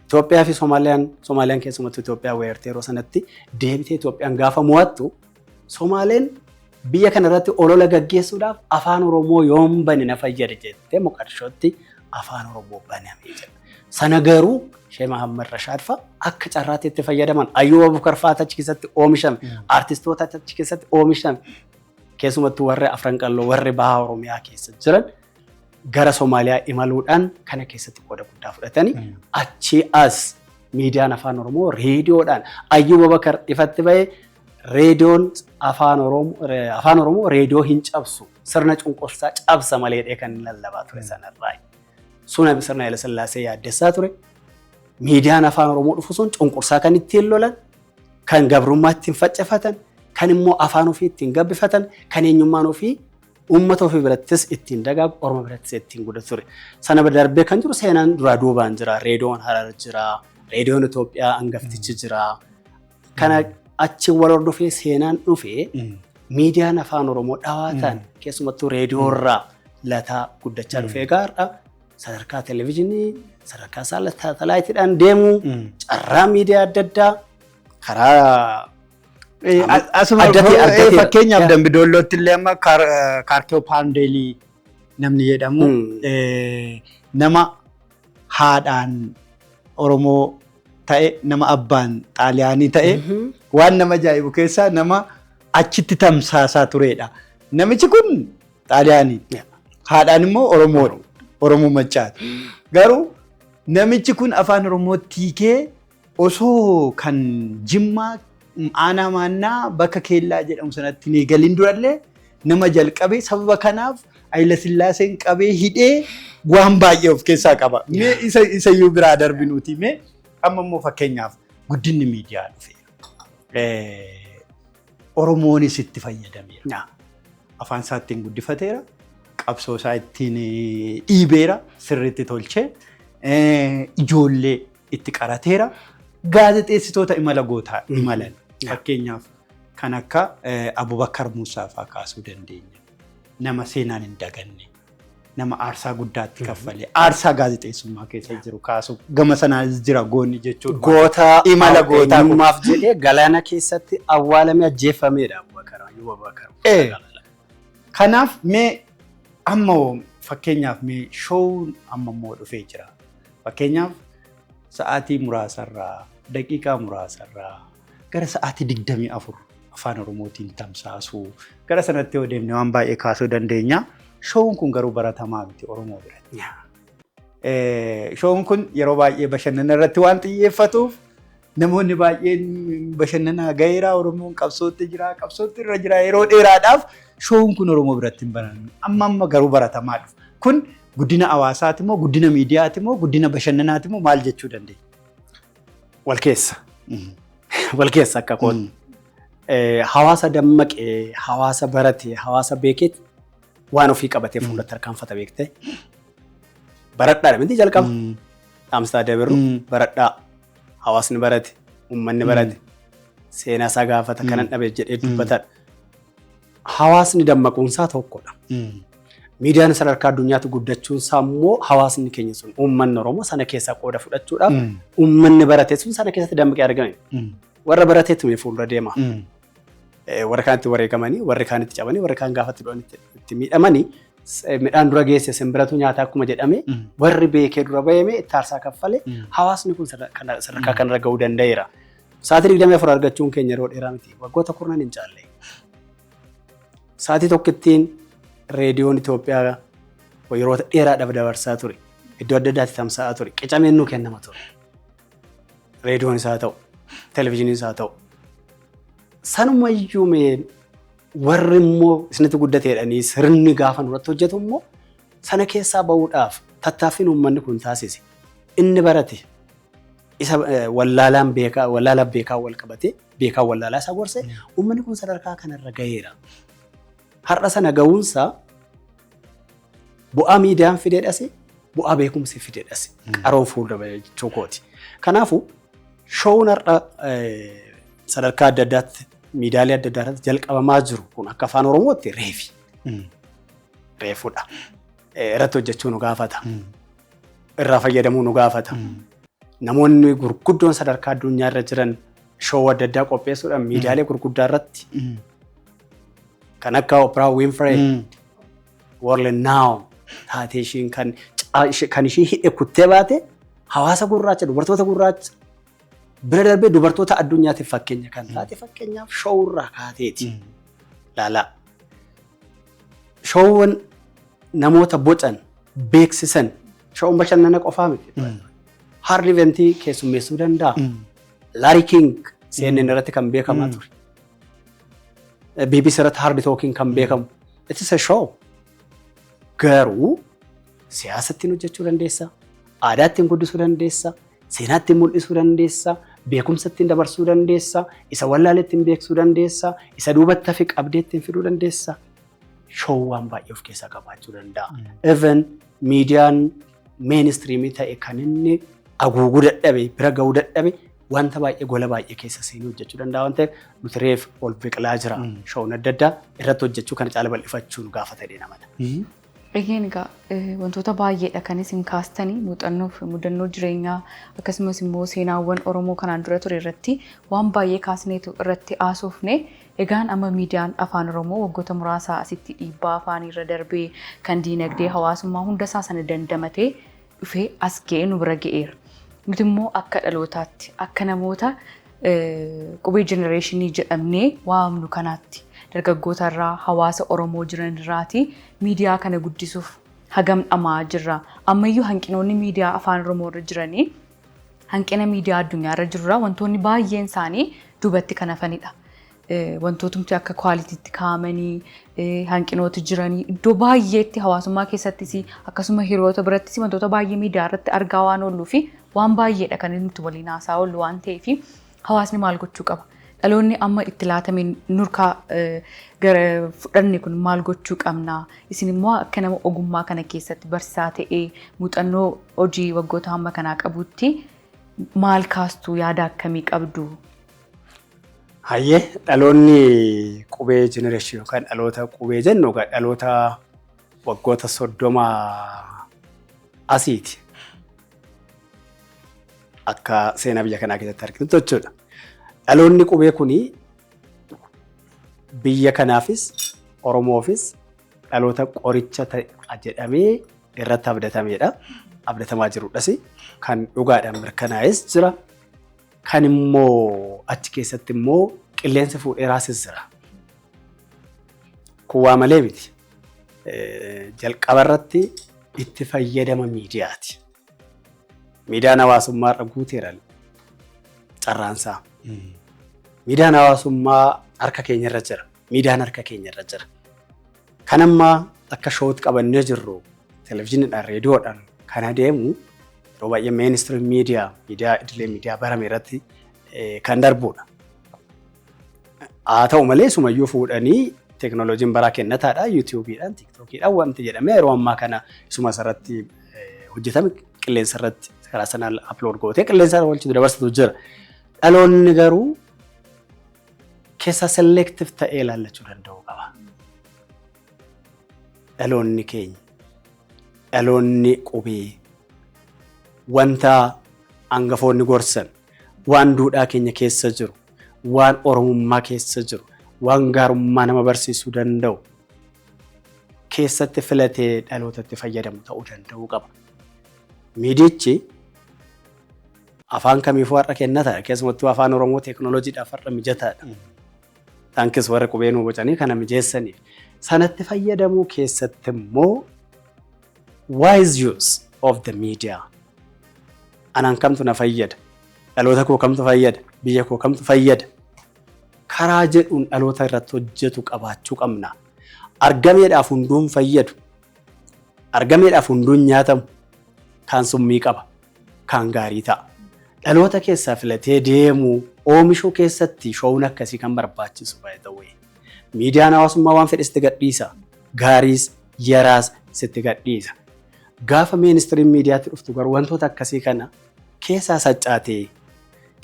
Itoophiyaa fi Somaaliyaan keessumattuu Itoophiyaa weerartee yeroo sanatti deebitee Itoophiyaan gaafa mo'attu Somaaleen biyya kana irratti olola gaggeessuudhaaf afaan Oromoo yoom bane na fayyada jettee Moqadishootti afaan Oromoo banamee jira. Sana garuu Sheekh Mahaammad Rashaadii fa'a akka carraatti itti fayyadaman Hayilee Fidaati fa'a achi keessatti oomishame aartistoota achi keessatti oomishame keessumattuu warri afran qalloo warri baha Oromiyaa keessa jiran gara Somaaliyaa imaluudhaan kana keessatti qooda guddaa fudhatanii achi as miidiyaan afaan Oromoo reediyoodhaan Hayilee Fidaati ifatti ba'ee reediyoon afaan Oromoo reediyoo hin cabsu sirna cunqursaa cabsa malee kan lallabaa ture sanarraa. Suna sirna Haile Sillaasee yaaddessaa ture. Miidiyaan afaan Oromoo dhufu sun cunqursaa kan ittiin lolan, kan gabrummaa ittiin faccifatan, kan immoo afaan ofii ittiin gabbifatan, kan eenyummaan ofii uummata ofii birattis ittiin dagaagu, Oromoo birattis ittiin gudatu ture. Sana darbee kan jiru seenaan duraa duubaan jira. Reediyoon Harar jira. Reediyoon Itoophiyaa hangaftichi jira. Kana achi wal hordofee seenaan dhufee miidiyaan afaan Oromoo dhawaataan keessumattuu reediyoorraa lataa guddachaa dhufee gaarra sadarkaa televezyiinii sadarkaa saatalaayitiidhaan deemu carraa miidiyaa adda addaa karaa asuma fakkeenyaaf Dambidoollootti illee amma kaartoo paandeelii namni jedhamu nama haadhaan Oromoo ta'e nama abbaan Xaaliyaanii ta'e waan nama ajaa'ibu keessaa nama achitti tamsaasaa turedha. Namichi kun Xaaliyaanii haadhaan immoo Oromoodha. Oromoo machaati. Garuu namichi kun afaan Oromootti hiikee osoo kan Jimmaa aanaa maannaa bakka keellaa jedhamu sanatti hin eegalin durallee nama jalqabee sababa kanaaf Haile Sillaaseen qabee hidhee waan baay'ee of keessaa qaba. Mee isayyuu biraa darbinuuti mee amma immoo fakkeenyaaf guddinni miidiyaa dhufeera. Oromoonis itti fayyadameera. Afaan isaa ittiin guddifateera. Qabsoo isaa ittiin dhiibeera. Sirriitti tolchee. Ijoollee itti qarateera. Gaazexeessitoota imala gootaa imalan. Fakkeenyaaf kan akka Abuubakar Musaa fa'aa kaasuu dandeenya. Nama seenaan hin daganne. Nama aarsaa guddaatti kaffalee aarsaa gaazexeessummaa keessa jiru kaasuu gama sanaanis jira goonni jechuudha. Gootaa imala gootummaaf jedhee galaana keessatti awwaalamee ajjeefamedha Abuubakar. Kanaaf mee amma fakkeenyaaf mee shoowun amma immoo dhufee jira. Fakkeenyaaf sa'aatii muraasarraa daqiiqaa muraasarraa gara sa'aatii 24 afaan Oromootiin tamsaasuu gara sanatti yoo deemne waan baay'ee kaasuu dandeenya. Shoowun kun garuu baratamaa miti Oromoo biratti. Shoowun kun yeroo baay'ee bashannana irratti waan xiyyeeffatuuf namoonni baay'een bashannana gaheera Oromoon qabsootti jira qabsootti irra jira yeroo dheeraadhaaf shoowun kun Oromoo biratti hin baranne. Amma garuu baratamaa dhufa. Kun guddina hawaasaati moo guddina miidiyaati moo guddina bashannanaati moo maal jechuu dandeenya? Wal keessa. Wal keessa akka koon. Hawaasa dammaqee, hawaasa baratee, hawaasa beekeeti. Waan ofii qabatee fuulatti harkaanfata beektee baradhaadha miti jalqaba. Dhaamsaa dabarru baradhaa hawaasni barate uummanni barate seenaa isaa gaafata kanan dhabe jedhee dubbatadha. Hawaasni dammaquunsaa tokkodha. Miidiyaan sadarkaa addunyaatti guddachuunsaa immoo hawaasni keenya sun uummanni Oromoo sana keessaa qooda fudhachuudhaaf uummanni barate sun sana keessatti dammaqee argame. Warra barateetu mee fuuldura deema. Warra kaanitti wareegamanii, warri kaanitti cabanii, warri kaan gaafatti itti miidhamanii midhaan dura geesse simbiratu nyaata akkuma jedhame warri beekee dura bahame itti aarsaa kaffalee hawaasni kun sadarkaa kanarra gahuu danda'eera. Sa'aatii 24 argachuun keenya yeroo dheeraa miti. Waggoota kurnan hin caalle. Sa'aatii tokkittiin reediyoon Itoophiyaa yeroo dheeraadhaaf dabarsaa ture. Iddoo adda addaatti tamsa'aa ture. Qicameen nuu kennama ture. Reediyoon isaa ta'u, televezyiiniin isaa ta'u. Sanumayyuu mee warri immoo isinitti guddateedhanii sirni gaafa nurratti hojjetu immoo sana keessaa bahuudhaaf tattaaffiin uummanni kun taasise. Inni barate isa wallaalaan beekaa wal qabate beekaa wallaalaa isaa gorse uummanni kun sadarkaa kanarra gaheera. Har'a sana gahuunsaa bu'aa miidiyaan fideedhase bu'aa beekumsi fideedhase qaroon fuuldura jechuu kooti. Kanaafuu shoowun har'a sadarkaa adda addaatti miidiyaalee adda addaatti jalqabamaa jiru kun akka afaan Oromootti reefudha. Irratti hojjechuu nu gaafata. Irraa fayyadamuu nu gaafata. Namoonni gurguddoon sadarkaa addunyaa irra jiran shoowuu adda addaa qopheessuudhaan miidiyaalee gurguddaa irratti kan akka Oprah Winfrey World Now taatee ishiin kan ishii hidhe kuttee baate hawaasa gurraacha dubartoota gurraacha bira darbee dubartoota addunyaatiif fakkeenya kan taate fakkeenyaaf showurraa kaateeti. Laalaa. Showwan namoota bocan beeksisan showwan bashannana qofaa miti. Hard eventii keessummeessuu danda'a. Larry King CNN irratti kan beekamaa ture. BBC irratti hard talking kan beekamu. It is a show. Garuu siyaasa ittiin hojjechuu dandeessa. Aadaa ittiin guddisuu dandeessa. Seenaa ittiin mul'isuu dandeessa. Beekumsa ittiin dabarsuu dandeessa. Isa wallaalee ittiin beeksisuu dandeessa. Isa duubatti hafe qabdee ittiin fiduu dandeessa. Showwaan baay'ee of keessaa qabaachuu danda'a. Even miidiyaan mainstreamii ta'e kan inni haguuguu dadhabe bira gahuu dadhabe wanta baay'ee gola baay'ee keessa seenuu hojjechuu danda'a waan ta'eef nuti reef ol biqilaa jira. Showwan adda addaa irratti hojjechuu kana caala bal'ifachuun gaafa ta'e namana. Egaan egaa wantoota baay'eedha kan isin kaastanii mudannoo jireenyaa akkasumas immoo seenaawwan Oromoo kanaan dura ture irratti waan baay'ee kaasneetu irratti haasofne. Egaan amma miidiyaan afaan Oromoo waggoota muraasaa asitti dhiibbaa afaan irra darbee kan diinagdee hawaasummaa hundasaa sana dandamatee dhufee as ga'ee nu bira ga'eera. Nuti immoo akka dhalootaatti akka namoota qubee jenereeshinii jedhamnee waamnu kanaatti dargaggoota irraa hawaasa Oromoo jiran irraati miidiyaa kana guddisuuf hagam dhamaa jirra. Ammayyuu hanqinoonni miidiyaa afaan Oromoo irra jiranii hanqina miidiyaa addunyaa irra jirurraa wantoonni baay'een isaanii duubatti kan hafanidha. Wantootumti akka kwaalitiitti kaa'amanii hanqinooti jiranii iddoo baay'eetti hawaasummaa keessattis akkasuma hiriyoota birattis wantoota baay'ee miidiyaa irratti argaa waan ooluu fi waan baay'eedha kan nuti waliin haasaa oollu waan ta'eef hawaasni maal gochuu qaba? Dhaloonni amma itti laatameen nurkaa gara fudhanne kun maal gochuu qabna? Isin immoo akka nama ogummaa kana keessatti barsiisaa ta'ee muuxannoo hojii waggoota hamma kanaa qabutti maal kaastu yaada akkamii qabdu? Hayyee dhaloonni qubee jenereeshinii yookaan dhaloota qubee jennu dhaloota waggoota 30 asiiti. Akka seenaa biyya kanaa keessatti argitu jechuudha. Dhaloonni qubee kuni biyya kanaafis Oromoofis dhaloota qoricha ta'a jedhamee irratti abdatameedha. Abdatamaa jirudhas kan dhugaadhaan mirkanaa'es jira. Kan immoo achi keessatti immoo qilleensa fuudhee raasis jira. Kun waa malee miti. Jalqaba irratti itti fayyadama miidiyaati. Miidiyaan hawaasummaa irra guuteera carraansaa. Miidiyaan hawaasummaa harka keenya irra jira. Miidiyaan harka keenya irra jira. Kan ammaa akka showutti qabannee jirru televezyiiniidhaan reediyoodhaan kan adeemu yeroo baay'ee mainstream miidiyaa idilee miidiyaa barame irratti kan darbudha. Haa ta'u malee sumayyuu fuudhanii teekinooloojiin baraa kennataadha. yuutuubiidhaan, tiiktookiidhaan wanti jedhamee yeroo ammaa kana isuma irratti hojjetame qilleensa irratti karaa sanaan upload gootee qilleensa irra oolchitu dabarsatu jira. Dhaloonni garuu keessa selective ta'ee ilaallachuu danda'u qaba. Dhaloonni keenya, dhaloonni qubee, wanta hangafoonni gorsan, waan duudhaa keenya keessa jiru, waan oromummaa keessa jiru, waan gaarummaa nama barsiisuu danda'u keessatti filatee dhalootatti fayyadamu ta'uu danda'u qaba. Miidiyichi afaan kamiifuu har'a kennataadha. Keessumattuu afaan Oromoo teekinooloojiidhaaf har'a mijataadha. Taankis warra qubee nuu bocanii kana mijeessaniif. Sanatti fayyadamuu keessatti immoo wise use of the media. Anaan kamtu na fayyada? Dhaloota koo kamtu fayyada? Biyya koo kamtu fayyada? Karaa jedhuun dhaloota irratti hojjetu qabaachuu qabna. Argameedhaaf hunduun fayyadu. Argameedhaaf hunduun nyaatamu. Kan summii qaba. Kan gaarii ta'a. Dhaloota keessaa filatee deemuu oomishuu keessatti showun akkasii kan barbaachisu baay'ee. Miidiyaan hawaasummaa waan fedhe sitti gadhiisa. Gaariis yaraas sitti gadhiisa. Gaafa mainstream miidiyaatti dhuftu garuu wantoota akkasii kana keessaa saccaatee,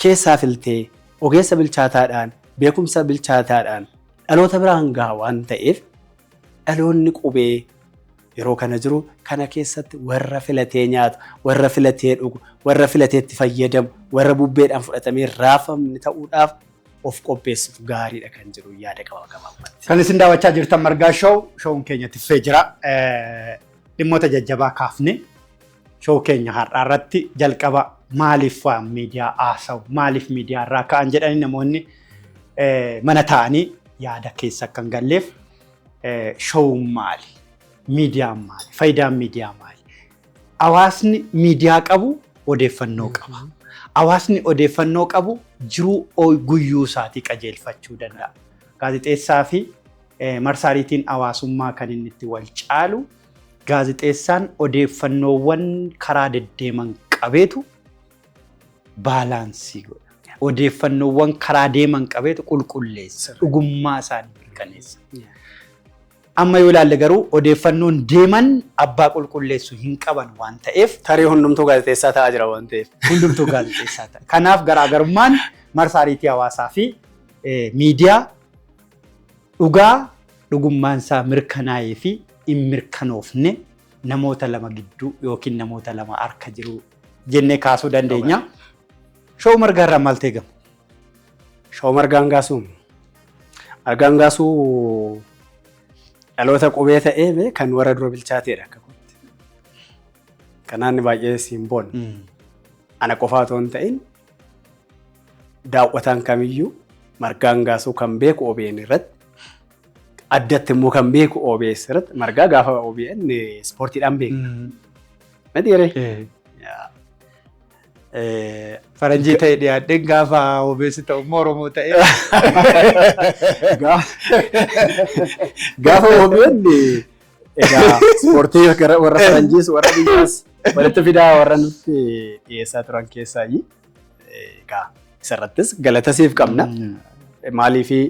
keessaa filtee, ogeessa bilchaataadhaan, beekumsa bilchaataadhaan dhaloota biraan gahaa waan ta'eef dhaloonni qubee yeroo kana jiru kana keessatti warra filatee nyaatu, warra filatee dhugu, warra filatee itti fayyadamu, warra bubbeedhaan fudhatamee raafamni ta'uudhaaf of qopheessitu gaariidha kan jiru yaada qaba gabaabatti. Kan isin daawwachaa jirtan Margaa showun keenya tiffee jira. Dhimmoota jajjabaa kaafne show keenya har'aa irratti jalqaba maaliif waan miidiyaa haasawu maaliif miidiyaa irraa ka'an jedhanii namoonni mana taa'anii yaada keessa kan galleef showun maali? Miidiyaan maali? Faayidaan miidiyaa maali? Hawaasni miidiyaa qabu odeeffannoo qaba. Hawaasni odeeffannoo qabu jiruu guyyuu isaatii qajeelfachuu danda'a. Gaazexeessaa fi marsaariitiin hawaasummaa kan inni itti wal caalu gaazexeessaan odeeffannoowwan karaa deddeeman qabeetu baalaansii godha. Odeeffannoowwan karaa deeman qabeetu qulqulleessa. Dhugummaa isaanii mirkaneessa. Amma yoo ilaalle garuu odeeffannoon deeman abbaa qulqulleessu hin qaban waan ta'eef tarii hundumtuu gaazexeessaa ta'aa jira waan ta'eef. Hundumtuu gaazexeessaa ta'a. Kanaaf garaagarummaan marsaariitii hawaasaa fi miidiyaa dhugummaan isaa mirkanaa'ee fi hin mirkanoofne namoota lama gidduu yookiin namoota lama harka jiru jennee kaasuu dandeenya. Shoo Margaa irraa maal ta'e gamu? Shoo Margaan gaasuu. Margaan gaasuu dhaloota qubee ta'ee kan warra dura bilchaateedha akka kutti. Kanaan baay'ee simboon. Ana qofaa otoo hin ta'in daawwataan kamiyyuu Margaan gaasuu kan beeku OBN irratti addatti immoo kan beeku OBS irratti Margaa gaafa OBN ispoortiidhaan beekna. Madiire. Faranjii ta'e dhiyaadheen gaafa OBS ta'u immoo Oromoo ta'e. Gaafa OBN egaa ispoortii warra faranjiis warra biyyaas walitti fidaa warra nutti dhiyeessaa turan keessaayi. Egaa isarrattis galata siif qabna. Maaliifi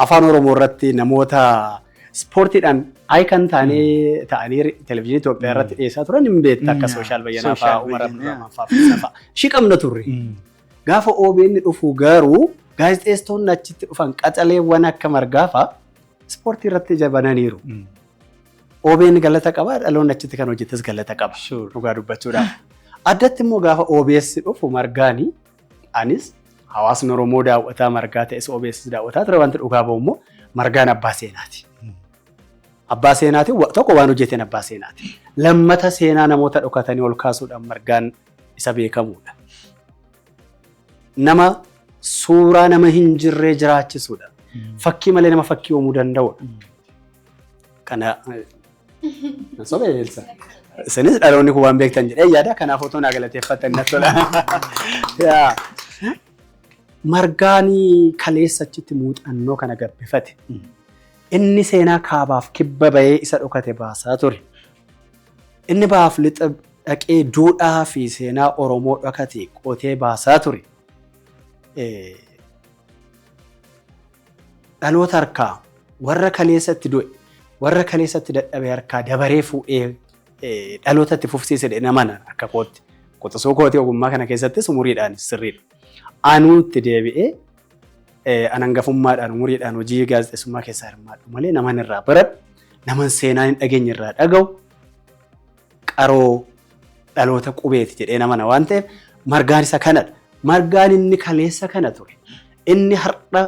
afaan Oromoo irratti namoota ispoortiidhaan kan ta'anii televezyiinii Itoophiyaa irratti dhiyeessaa turan hin beekta akka sooshaal bayyanaa fa'aa Umar Abdurrahman fa'aa ishii qabna turre. Gaafa OBN dhufu garuu gaazexeessitoonni achitti dhufan qaxaleewwan akka Margaa fa'aa ispoortii irratti jabananiiru. OBN galata qaba dhaloonni achitti kan hojjetes galata qaba. Dhugaa dubbachuudhaaf. Addatti immoo gaafa OBS dhufu Margaanii anis hawaasni Oromoo daawwataa Margaa ta'es OBS daawwataa ture wanti dhugaa bahu immoo Margaan abbaa seenaati. Abbaa seenaati tokko waan hojjeteen abbaa seenaati. Lammata seenaa namoota dhokatanii ol kaasuudhaan Margaan isa beekamuudha. Nama suuraa nama hin jirree jiraachisuudha. Fakkii malee nama fakkii uumuu danda'uudha. Kana sobee Elsa. Isinis dhaloonni kun waan beektan jedhee yaada kanaaf otoo naa galateeffatan natti tola. Margaanii kaleessa achitti muuxannoo kana gabbifate. Inni seenaa kaabaaf kibba bahee isa dhokate baasaa ture. Inni baaf lixa dhaqee duudhaa fi seenaa Oromoo dhokate qotee baasaa ture. Dhaloota harkaa warra kaleessatti du'e warra kaleessatti dadhabee harkaa dabaree fuudhee dhalootatti fufsiise namana akka kootti. Qotisoo kootii ogummaa kana keessattis umuriidhaan sirriidha. Anuutti deebi'ee anangafummaadhaan umuriidhaan hojii gaazexeessummaa keessaa hirmaadhu malee naman irraa baradhu naman seenaan hin dhageenye irraa dhagahu qaroo dhaloota qubeeti jedhee namana waan ta'eef Margaan isa kanadha. Margaan inni kaleessa kana ture. Inni har'a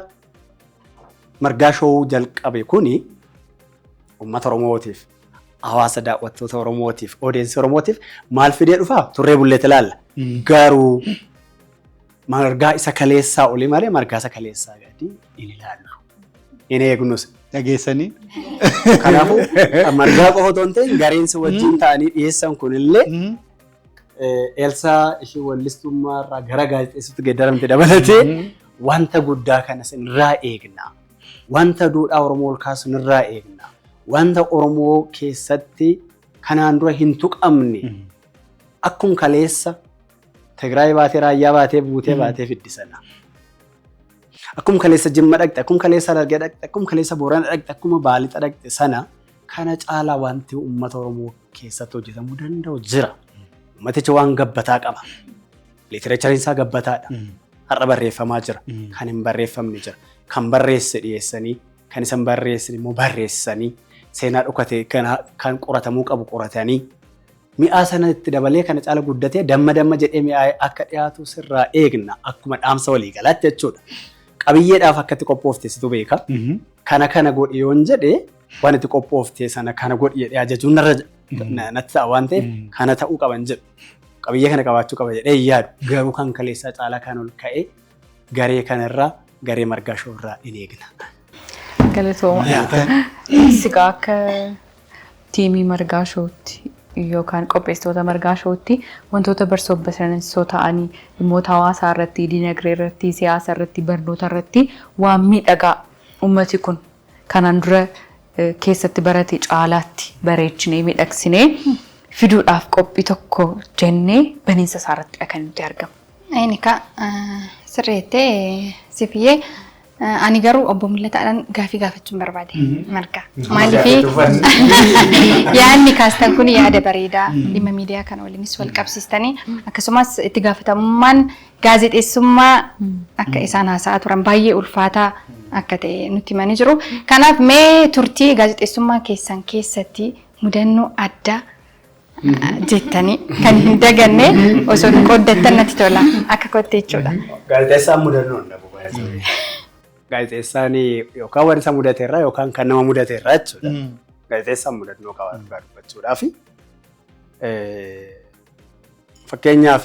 Margaa showuu jalqabe kuni uummata Oromootiif hawaasa daawwattoota Oromootiif odeessi Oromootiif maal fidee dhufaa turree bulleeti ilaalla. Garuu Margaa isa kaleessaa olii malee Margaa isa kaleessaa gadi hin ilaallu. Hin eegnus. Dhageessanii. Kanaafuu Margaa qofa otoo hin ta'in gareensi wajjin ta'anii dhiyeessan kunillee Elsaa ishee wallistummaa irraa gara gaazexeessuutti geeddaramte dabalatee wanta guddaa kanas irraa eegna. Wanta duudhaa Oromoo ol kaasu irraa eegna. Wanta Oromoo keessatti kanaan dura hin tuqamne akkuma kaleessa Tigraay baatee raayyaa baatee buutee baatee fiddisana. Akkuma kaleessa Jimma dhaqxe, akkuma kaleessa Harargee dhaqxe, akkuma kaleessa Boorana dhaqxe, akkuma Baalixa dhaqxe sana kana caalaa wanti uummata Oromoo keessatti hojjetamuu danda'u jira. Uummatichi waan gabbataa qaba. Liitireechariin isaa gabbataadha. Har'a barreeffamaa jira. Kan hin barreeffamne jira. Kan barreesse dhiyeessanii, kan isan barreessan immoo barreessanii, seenaa dhokate kan qoratamuu qabu qoratanii mi'aa sana itti dabalee kana caala guddatee damma jedhee mi'aa akka dhiyaatu sirraa eegna akkuma dhaamsa walii galaatti jechuudha. Qabiyyeedhaaf akka itti qophoofte situ beeka. Kana godhi yoon jedhee waan itti qophooftee sana kana godhi jedhee ajajuun natti ta'a waan ta'eef kana ta'uu qaban jedhu. Qabiyyee kana qabaachuu qaba jedhee yaadu. Garuu kan kaleessaa caalaa kan ol ka'e garee kanarraa garee Margaa Shoo irraa in eegna. Galatooma. Sigaa akka tiimii Margaa Shootti yookaan qopheessitoota Margaa Shootti wantoota barbaachisaa ta'anii dhimmoota hawaasaa irratti, dinagdee irratti, siyaasa irratti, barnoota irratti waan miidhagaa uummati kun kanaan dura keessatti barate caalaatti bareechinee miidhagsinee fiduudhaaf qophii tokko jennee baniinsa isaa irratti kan nuti argamu. Enika sirreettee sifiyyee ani garuu obbo Mul'ataadhaan gaafii gaafachuun barbaade Margaa. Maaliif yaadni kaastan kun yaada bareedaa dhimma miidiyaa kana waliinis wal qabsiistanii akkasumas itti gaafatamummaan gaazexeessummaa akka isaan haasa'aa turan baay'ee ulfaataa akka ta'e nutti himanii jiru. Kanaaf mee turtii gaazexeessummaa keessan keessatti mudannoo addaa jettanii kan hin daganne osoo qooddattan natti tola akka kottee jechuudha. Gaazexeessaan mudannoo hin dhabu. Gaazexeessaan yookaan waan isa mudateerraa yookaan kan nama mudateerraa jechuudha. Gaazexeessaan mudannoo qaba dubbachuudhaaf. Fakkeenyaaf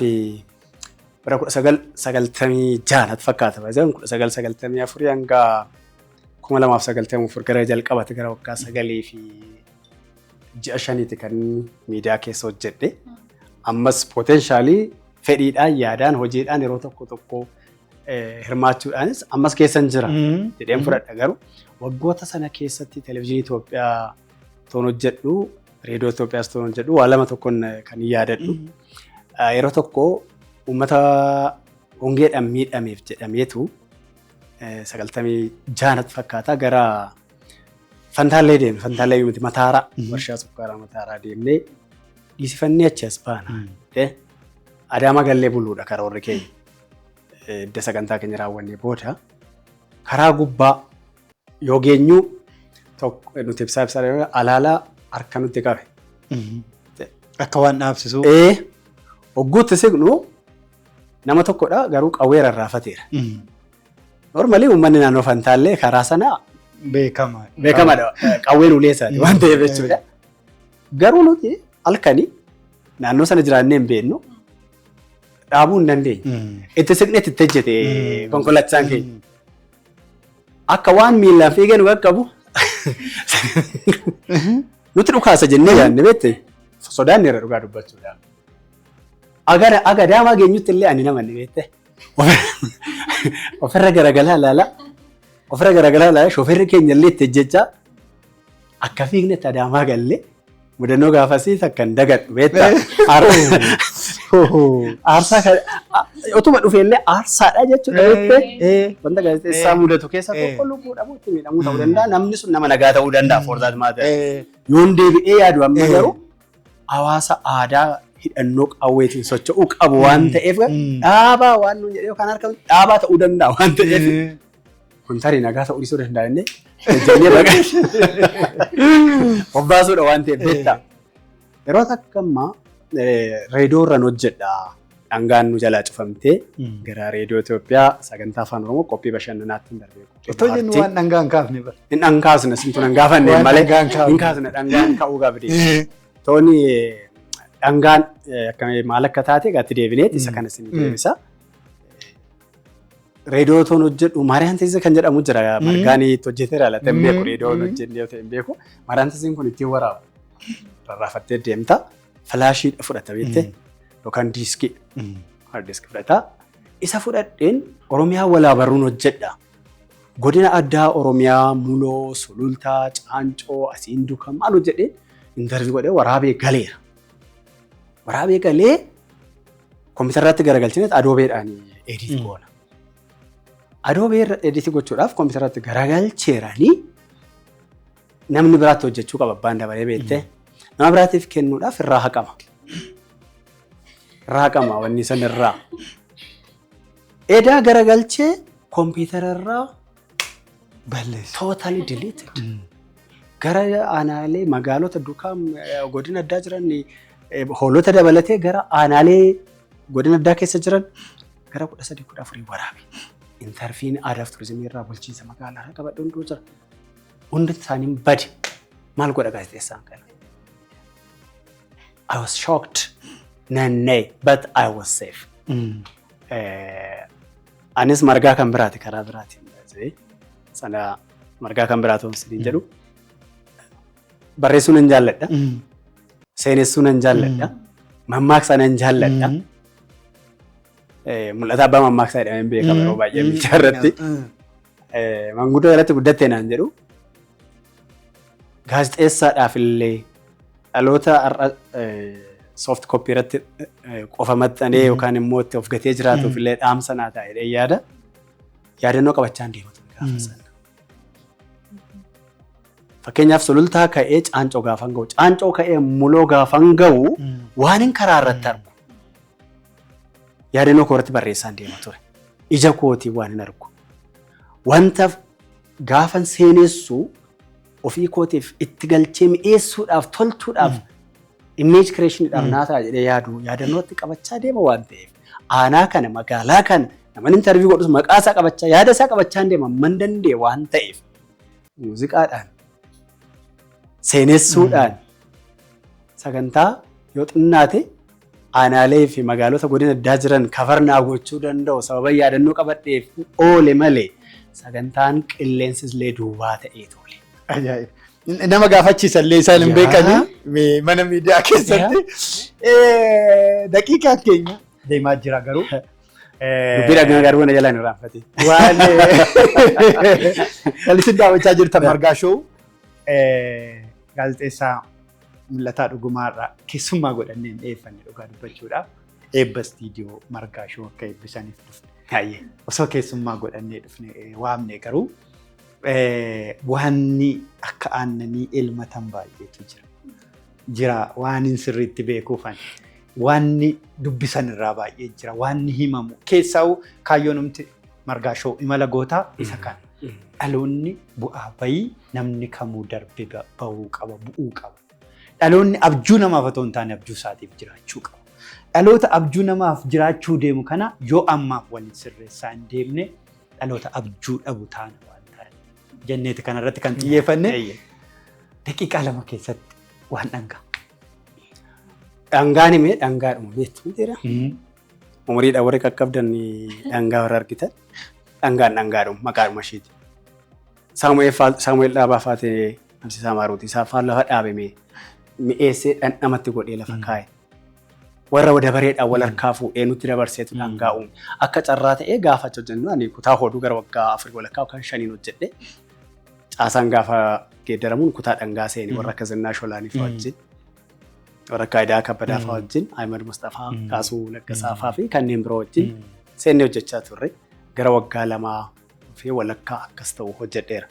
bara 1996 natti fakkaata. 1994 hanga 2094 gara jalqabate gara waggaa 9 fi ji'a 5 kan miidiyaa keessa hojjedhe. Ammas poteenshaalii fedhiidhaan yaadaan hojiidhaan yeroo tokko hirmaachuudhaanis ammas keessan jira jedheen fudhadha. Garuu waggoota sana keessatti televezyiinii Itoophiyaa toon hojjedhu, reediyoo Itoophiyaas toon hojjedhu waa lama tokkoon kan yaadadhu. Yeroo tokko uummata hongeedhaan miidhameef jedhameetu 96 natti fakkaata gara Fantaallee deemne. Fantaallee miti Mataaraa warshaa sukkaaraa Mataaraa deemnee dhiisifannee achi as baana. Adaamaa gallee buluudha karaa warri keenya. Idda sagantaa keenya raawwannee booda karaa gubbaa yoo geenyu nuti ibsaa alaalaa harka nutti qabe. Akka waan dhaabsisu. Hogguutti siqnu nama tokkodha garuu qawwee rarraafateera. Normaalii uummanni naannoo Fantaallee karaa sanaa beekamaadha. Qawween uleessaati waan ta'eef jechuudha. Garuu nuti halkanii naannoo sana jiraannee hin beeknu. Dhaabuu hin dandeenye. Itti siqnee itti ejjete konkolaachisaan keenya. Akka waan miilaan fiigee nu qaqqabu nuti dhukaasa jennee yaadne beekte sodaan irra dhugaa dubbachuudha. Aga daamaa geenyutti illee ani nama ni beekte. Ofirra garagalaa ilaala. Shooferri keenya illee itti ejjechaa akka fiigne itti adaamaa gallee mudannoo gaafasii takkan dagadhu beekta. Aarsaa otuma dhufee illee aarsaadha jechuudha beektee wanta gaazexeessaa mudatu keessa tokko lubbuu dhabuu itti miidhamuu ta'uu danda'a. Namni sun nama nagaa ta'uu danda'a foorzaat maata. Yoon deebi'ee yaadu amma garuu hawaasa aadaa hidhannoo qawweetiin socho'uu qabu waan ta'eef dhaabaa waan nuun jedhee yookaan harka dhaabaa ta'uu danda'a waan ta'eef kun tarii nagaa ta'uu dhiisuu danda'a innee ejjennee baqaa obbaasuudha waan ta'eef beektaa. Yeroo takka ammaa reediyoo irraan hojjedha. Dhangaan nu jalaa cufamtee gara reediyoo Itoophiyaa sagantaa afaan Oromoo qophii bashannanaatti hin darbee. Itoo jennu waan dhangaan kaafne bara. Hin dhankaasne sintu hin gaafanne malee hin kaasne dhangaan ka'uu qabdi. Tooni dhangaan akkamii maal akka taate gatti deebineet isa kana isin deebisa. Reediyoo toon hojjedhu Maariyaan Teessee kan jedhamu jira. Margaan itti hojjeteera laata hin beeku reediyoo hojjennee hin beeku. Maariyaan Teesseen kun ittiin waraabu. Rarraafattee deemta. Flaashii fudhata beektee yookaan diiskii hard disk fudhata. Isa fudhadheen Oromiyaa walaa baruun hojjedha. Godina addaa Oromiyaa Muloo, Sulultaa, Caancoo, Asiin Duukaa maal hojjedheen intarvii godhee waraabee galeera. Waraabee galee kompiitarratti garagalchineet adoobeedhaan ediit goona. Adoobee ediit gochuudhaaf kompiitarratti garagalcheeranii namni biraatti hojjechuu qaba abbaan dabalee beektee. Nama biraatiif kennuudhaaf irraa haqama. Irraa haqama wanni san irraa. Edaa garagalchee kompiitararraa balleessa. Totally deleted. Gara aanaalee magaalota duukaa godina addaa jiran hoolota dabalatee gara aanaalee godina addaa keessa jiran gara 13-14 waraabe. Intarfiin aadaa fi turizimii irraa bulchiinsa magaalaa irraa qabadhu hunduu jira. Hundi isaanii bade. Maal godha gaazexeessaan kana? I was shocked. Nannee, but I was safe. Anis margaa kan biraati karaa biraati. Sana margaa kan biraatu homsiin jedhu. Barreessuun hin jaalladha. Seenessuun hin jaalladha. Mammaaksa hin jaalladha. Mul'ata abbaa mammaaksaa jedhameen beekama yeroo baay'ee biyya irratti. Manguddoo irratti guddattee naan jedhu. Gaazexeessaadhaaf illee dhaloota soft copy irratti qofa maxxanee yookaan immoo itti of gatee jiraatuuf illee dhaamsa naa ta'ee yaada. Yaadannoo qabachaa hin deematu gaafa sana. Fakkeenyaaf sulultaa ka'ee caancoo gaafan ga'u. Caancoo ka'ee muloo gaafan ga'u waan hin karaa irratti argu. Yaadannoo koo irratti barreessaan deema ture. Ija kootii waan hin argu. Wanta gaafan seenessu ofii kootiif itti galchee mi'eessuudhaaf tolchuudhaaf image creationidhaaf naa ta'a jedhee yaadannootti qabachaa deema waan ta'eef. Aanaa kana magaalaa kana namni interview godhus maqaa isaa qabachaa yaada isaa qabachaa deema man danda'e waan ta'eef. Muuziqaadhaan seenessuudhaan sagantaa yoo xinnaate aanaalee fi magaalota godina addaa jiran kafarnaa gochuu danda'u sababa yaadannoo qabadheef oole malee sagantaan qilleensillee duubaa ta'ee toole. Ajaa'iba. Nama gaafachiisan illee isaan hin beekanii mana miidiyaa keessatti daqiiqaa keenya deemaa jira garuu. Dubbii dhagaa garuu na jalaan irraanfate. Waan kallisin daawwachaa jirtan Margaa Show gaazexeessaa mul'ataa dhugumaarraa keessummaa godhannee dhiyeeffannee dhugaa dubbachuudhaaf eebba istiidiyoo Margaa Show akka eebbisaniif dhufne. Osoo keessummaa godhannee dhufne waamne garuu waanni akka aannanii elmatan baay'eetu jira waan hin sirriitti beekuufan waanni dubbisan irraa baay'ee jira waanni himamu keessaa'u kaayyoon numti Margaa Show imala gootaa isa kana dhaloonni bu'aa bayii namni kamuu darbe bahuu qaba bu'uu qaba dhaloonni abjuu namaaf otoo hin taane abjuu isaatiif jiraachuu qaba dhaloota abjuu namaaf jiraachuu deemu kana yoo ammaaf waliin sirreessaa hin deemne dhaloota abjuu dhabu taana jenneeti kanarratti kan xiyyeeffanne daqiiqaa 2 keessatti waan dhangaa. Dhangaan himee dhangaadhuma beektu jira. Umuriidhaan warri qaqqabdan dhangaa warra argitan dhangaadhuma maqaadhuma isheeti. Saamu'eel Dhaabaa faatee Namsisaa Maaruutii saafaan lafa dhaabame mi'eessee dhandhamatti godhee lafa kaa'e. Warra dabareedhaan wal harkaa fuudhee nutti dabarseetu dhangaa uume. Akka carraa ta'ee gaafa hojjennu ani kutaa hoduu gara waggaa 4 walakkaa yookaan 5 hojjedhe. Caasaan gaafa geeddaramuun kutaa dhangaa seeni warra akka Zinnaa Sholaanii fa'aa wajjin. Warra akka Ayidaa Kabbadaa fa'aa wajjin, Ahimad Mustafaa, Kaasuu Laggasaa fi kanneen biroo wajjin seennee hojjechaa turre. Gara waggaa 2 fi walakkaa akkas ta'u hojjedheera.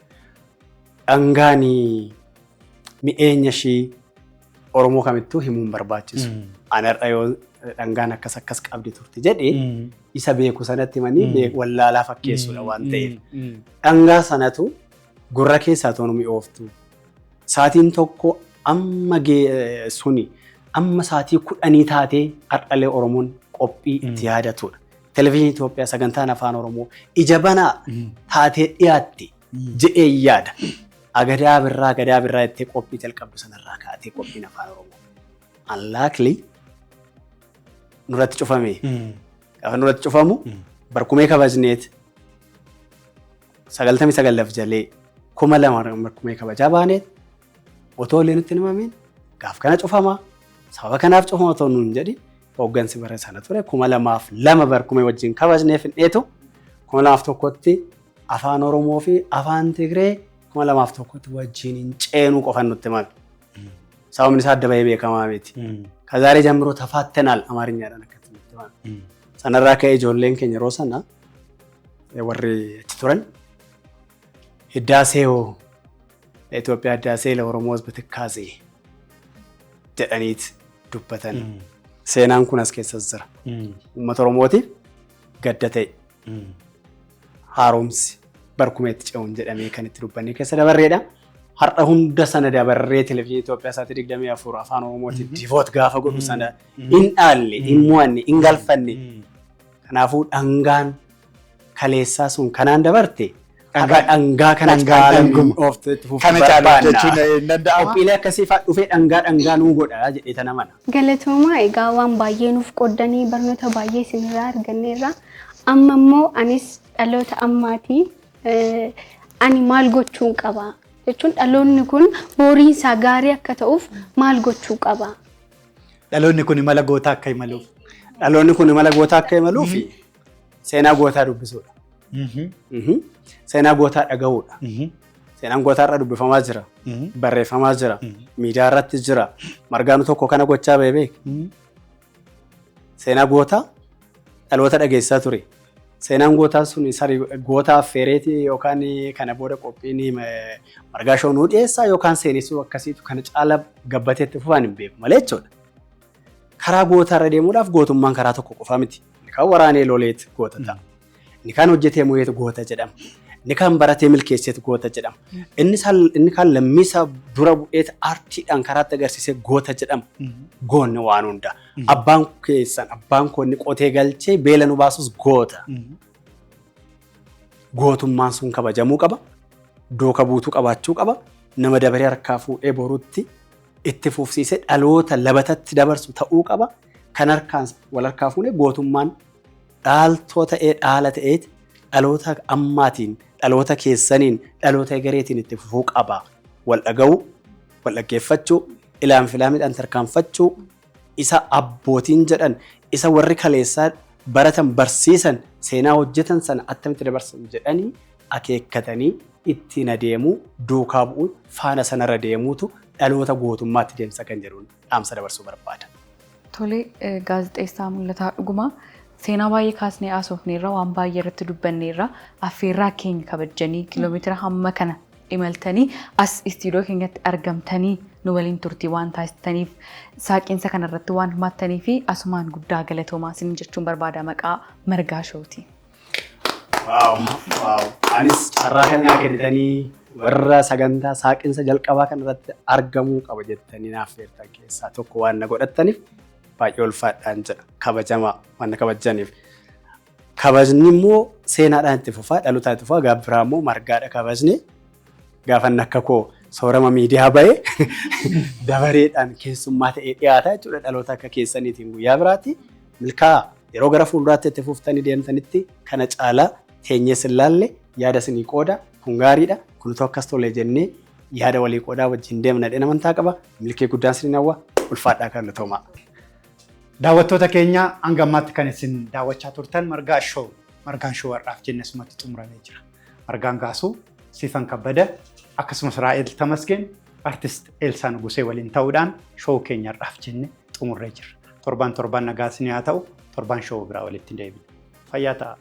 Dhangaan mi'eenya ishii Oromoo kamittuu himuun barbaachisu. Anarra yoo dhangaan akkas qabdi turte jedhee isa beeku sanatti himanii wallaalaa fakkeessuudha waan ta'eef. Dhangaa sanatu gurra keessaa toonu mi'ooftu. Saatiin tokko amma suni amma saatii 10 taatee har'alee Oromoon qophii itti yaadatudha. Televezyiinii Itoophiyaa sagantaan afaan Oromoo ija banaa taatee dhiyaatte jedhee yaada. Gadaa birraa itti qophii jalqabdu sanarraa kaatee qophiin afaan Oromoo. Unlikely nurratti cufame. Gaafa nurratti cufamu barkumee kabajneet 99 jalee 2000 barkumee kabajaa baaneet otoo illee nutti himameen gaaf kana cufama sababa kanaaf cufama otoo nuun jedhi hooggansi bara sana ture 2002 barkumee wajjin kabajneef hin dheetu 2001tti afaan Oromoo fi afaan Tigree 2001tti wajjin hin ceenuu qofan nutti himame. Sababni isaa adda bahee beekamaa miti. ከዛሬ ጀምሮ ተፋተናል አማርኛadhaan akkatti nutti himame. Sanarraa ka'ee ijoolleen keenya yeroo sana warri achi turan hiddaasee ለኢትዮጵያ ህዳሴ ለኦሮሞ ህዝብ ትካዜ jedhaniit dubbatan. Seenaan kun as keessa jira. Uummata Oromootiif gadda ta'e haaromsi barkumeetti ce'uun jedhamee kan itti dubbannee keessa dabarreedha. har'a hunda sana dabarree televezyiinii Itoophiyaa isaatti 24 afaan Oromootti divoot gaafa godhu sana hin dhaalle, hin mo'anne, hin galfanne. Kanaafuu dhangaan kaleessaa sun kanaan dabarte dhangaa kanaan kana caalu jechuun hin danda'amu. Qophiilee akkasii fa'aa dhufee dhangaa nuu godha jedhee tana mana. Galatoomaa egaa waan baay'ee nuuf qoddanii barnoota baay'ee isinirraa arganneerra. Amma immoo anis dhaloota ammaatii ani maal gochuun qaba jechuun dhaloonni kun boriin isaa gaarii akka ta'uuf maal gochuu qaba? Dhaloonni kun imala gootaa akka imaluuf. Dhaloonni kun imala gootaa akka imaluuf seenaa gootaa dubbisuudha. Seenaa gootaa dhaga'uudha. Seenaan gootaa irra dubbifamaa jira. Barreeffamaa jira. Miidiyaa irratti jira. Margaanu tokko kana gochaa beek. Seenaa gootaa dhaloota dhageessaa ture. Seenaan gootaa sun gootaa affeereetii yookaan kana booda qophiin margaa shoonuu dhiyeessaa yookaan seenessuu akkasiitu kana caala gabbateetti fufaan hin beeku malee jechuudha. Karaa gootaa irra deemuudhaaf gootummaan karaa tokko qofa miti. Inni kan waraanee loleet goota ta'a. Inni kan hojjetee muyeetu goota jedhama. Inni kan baratee milkeesseetu goota jedhama. Inni kan lammiisa dura bu'eet aartiidhaan karaatti agarsiisee goota jedhama. Goonni waan hundaa. Abbaan keessan abbaan koonni qotee galchee beela nu baasus goota. Gootummaan sun kabajamuu qaba. Dooka buutuu qabaachuu qaba. Nama dabaree harkaa fuudhee boruutti itti fufsiisee dhaloota labatatti dabarsu ta'uu qaba. Kan harkaan wal harkaa fuudhee gootummaan dhaaltoo ta'ee dhaala ta'eeti dhaloota ammaatiin dhaloota keessaniin dhaloota egereetiin itti fufuu qaba. Wal dhaga'uu, wal dhaggeeffachuu, ilaan filaamiidhaan tarkaanfachuu, isa abbootiin jedhan, isa warri kaleessaa baratan barsiisan, seenaa hojjetan sana attamitti dabarsan jedhanii akeekkatanii ittiin adeemuu, duukaa bu'uu, faana sanarra deemuutu dhaloota gootummaatti deemsa kan jedhuun dhaamsa dabarsuu barbaada. Tole gaazexeessaa mul'ataa dhugumaa. Seenaa baay'ee kaasnee haasofneerra waan baay'ee irratti dubbanneerra affeerraa keenya kabajanii kiiloomeetira hamma kana imaltanii as istiidiyoo keenyatti argamtanii nu waliin turtii waan taasistaniif saaqiinsa kanarratti waan hirmaattanii fi asumaan guddaa galatoomaa isin jechuun barbaada maqaa Margaa Showti. Anis carraa kanaa kennitanii warra sagantaa saaqiinsa jalqabaa kanarratti argamuu qaba jettanii naaf affeertan keessaa tokko waan na godhattaniif baay'ee ulfaadhaan jedha kabajamaa waan kabajaniif. Kabajni immoo seenaadhaan itti fufaa dhalootaan itti fufaa gaafa biraa immoo margaadha kabajni gaafa akka koo soorama miidiyaa ba'ee dabareedhaan keessummaa ta'ee dhiyaata jechuudha dhaloota akka keessaniitiin guyyaa biraatti milkaa yeroo gara fuulduraatti itti fuftanii deemtanitti kana caalaa teenyee sillaalle yaada isinii qooda kun gaariidha kun akkas tolee jennee yaada walii qoodaa wajjin deemna dheena amantaa qaba milkee guddaan isin hawwa ulfaadhaa kan latoomaa. Daawwattoota keenya hanga ammaatti kan isin daawwachaa turtan Margaa Show. Margaan Show har'aaf jenne asumatti xumuramee jira. Margaan Gaasuu, Siifan Kabbada, akkasumas Raa'el Tamasgeen, Aartist Eelsaa Nugusee waliin ta'uudhaan show keenya har'aaf jenne xumurree jira. Torban nagaa isin haa ta'u, torban show biraa walitti deebina. Fayyaa ta'a.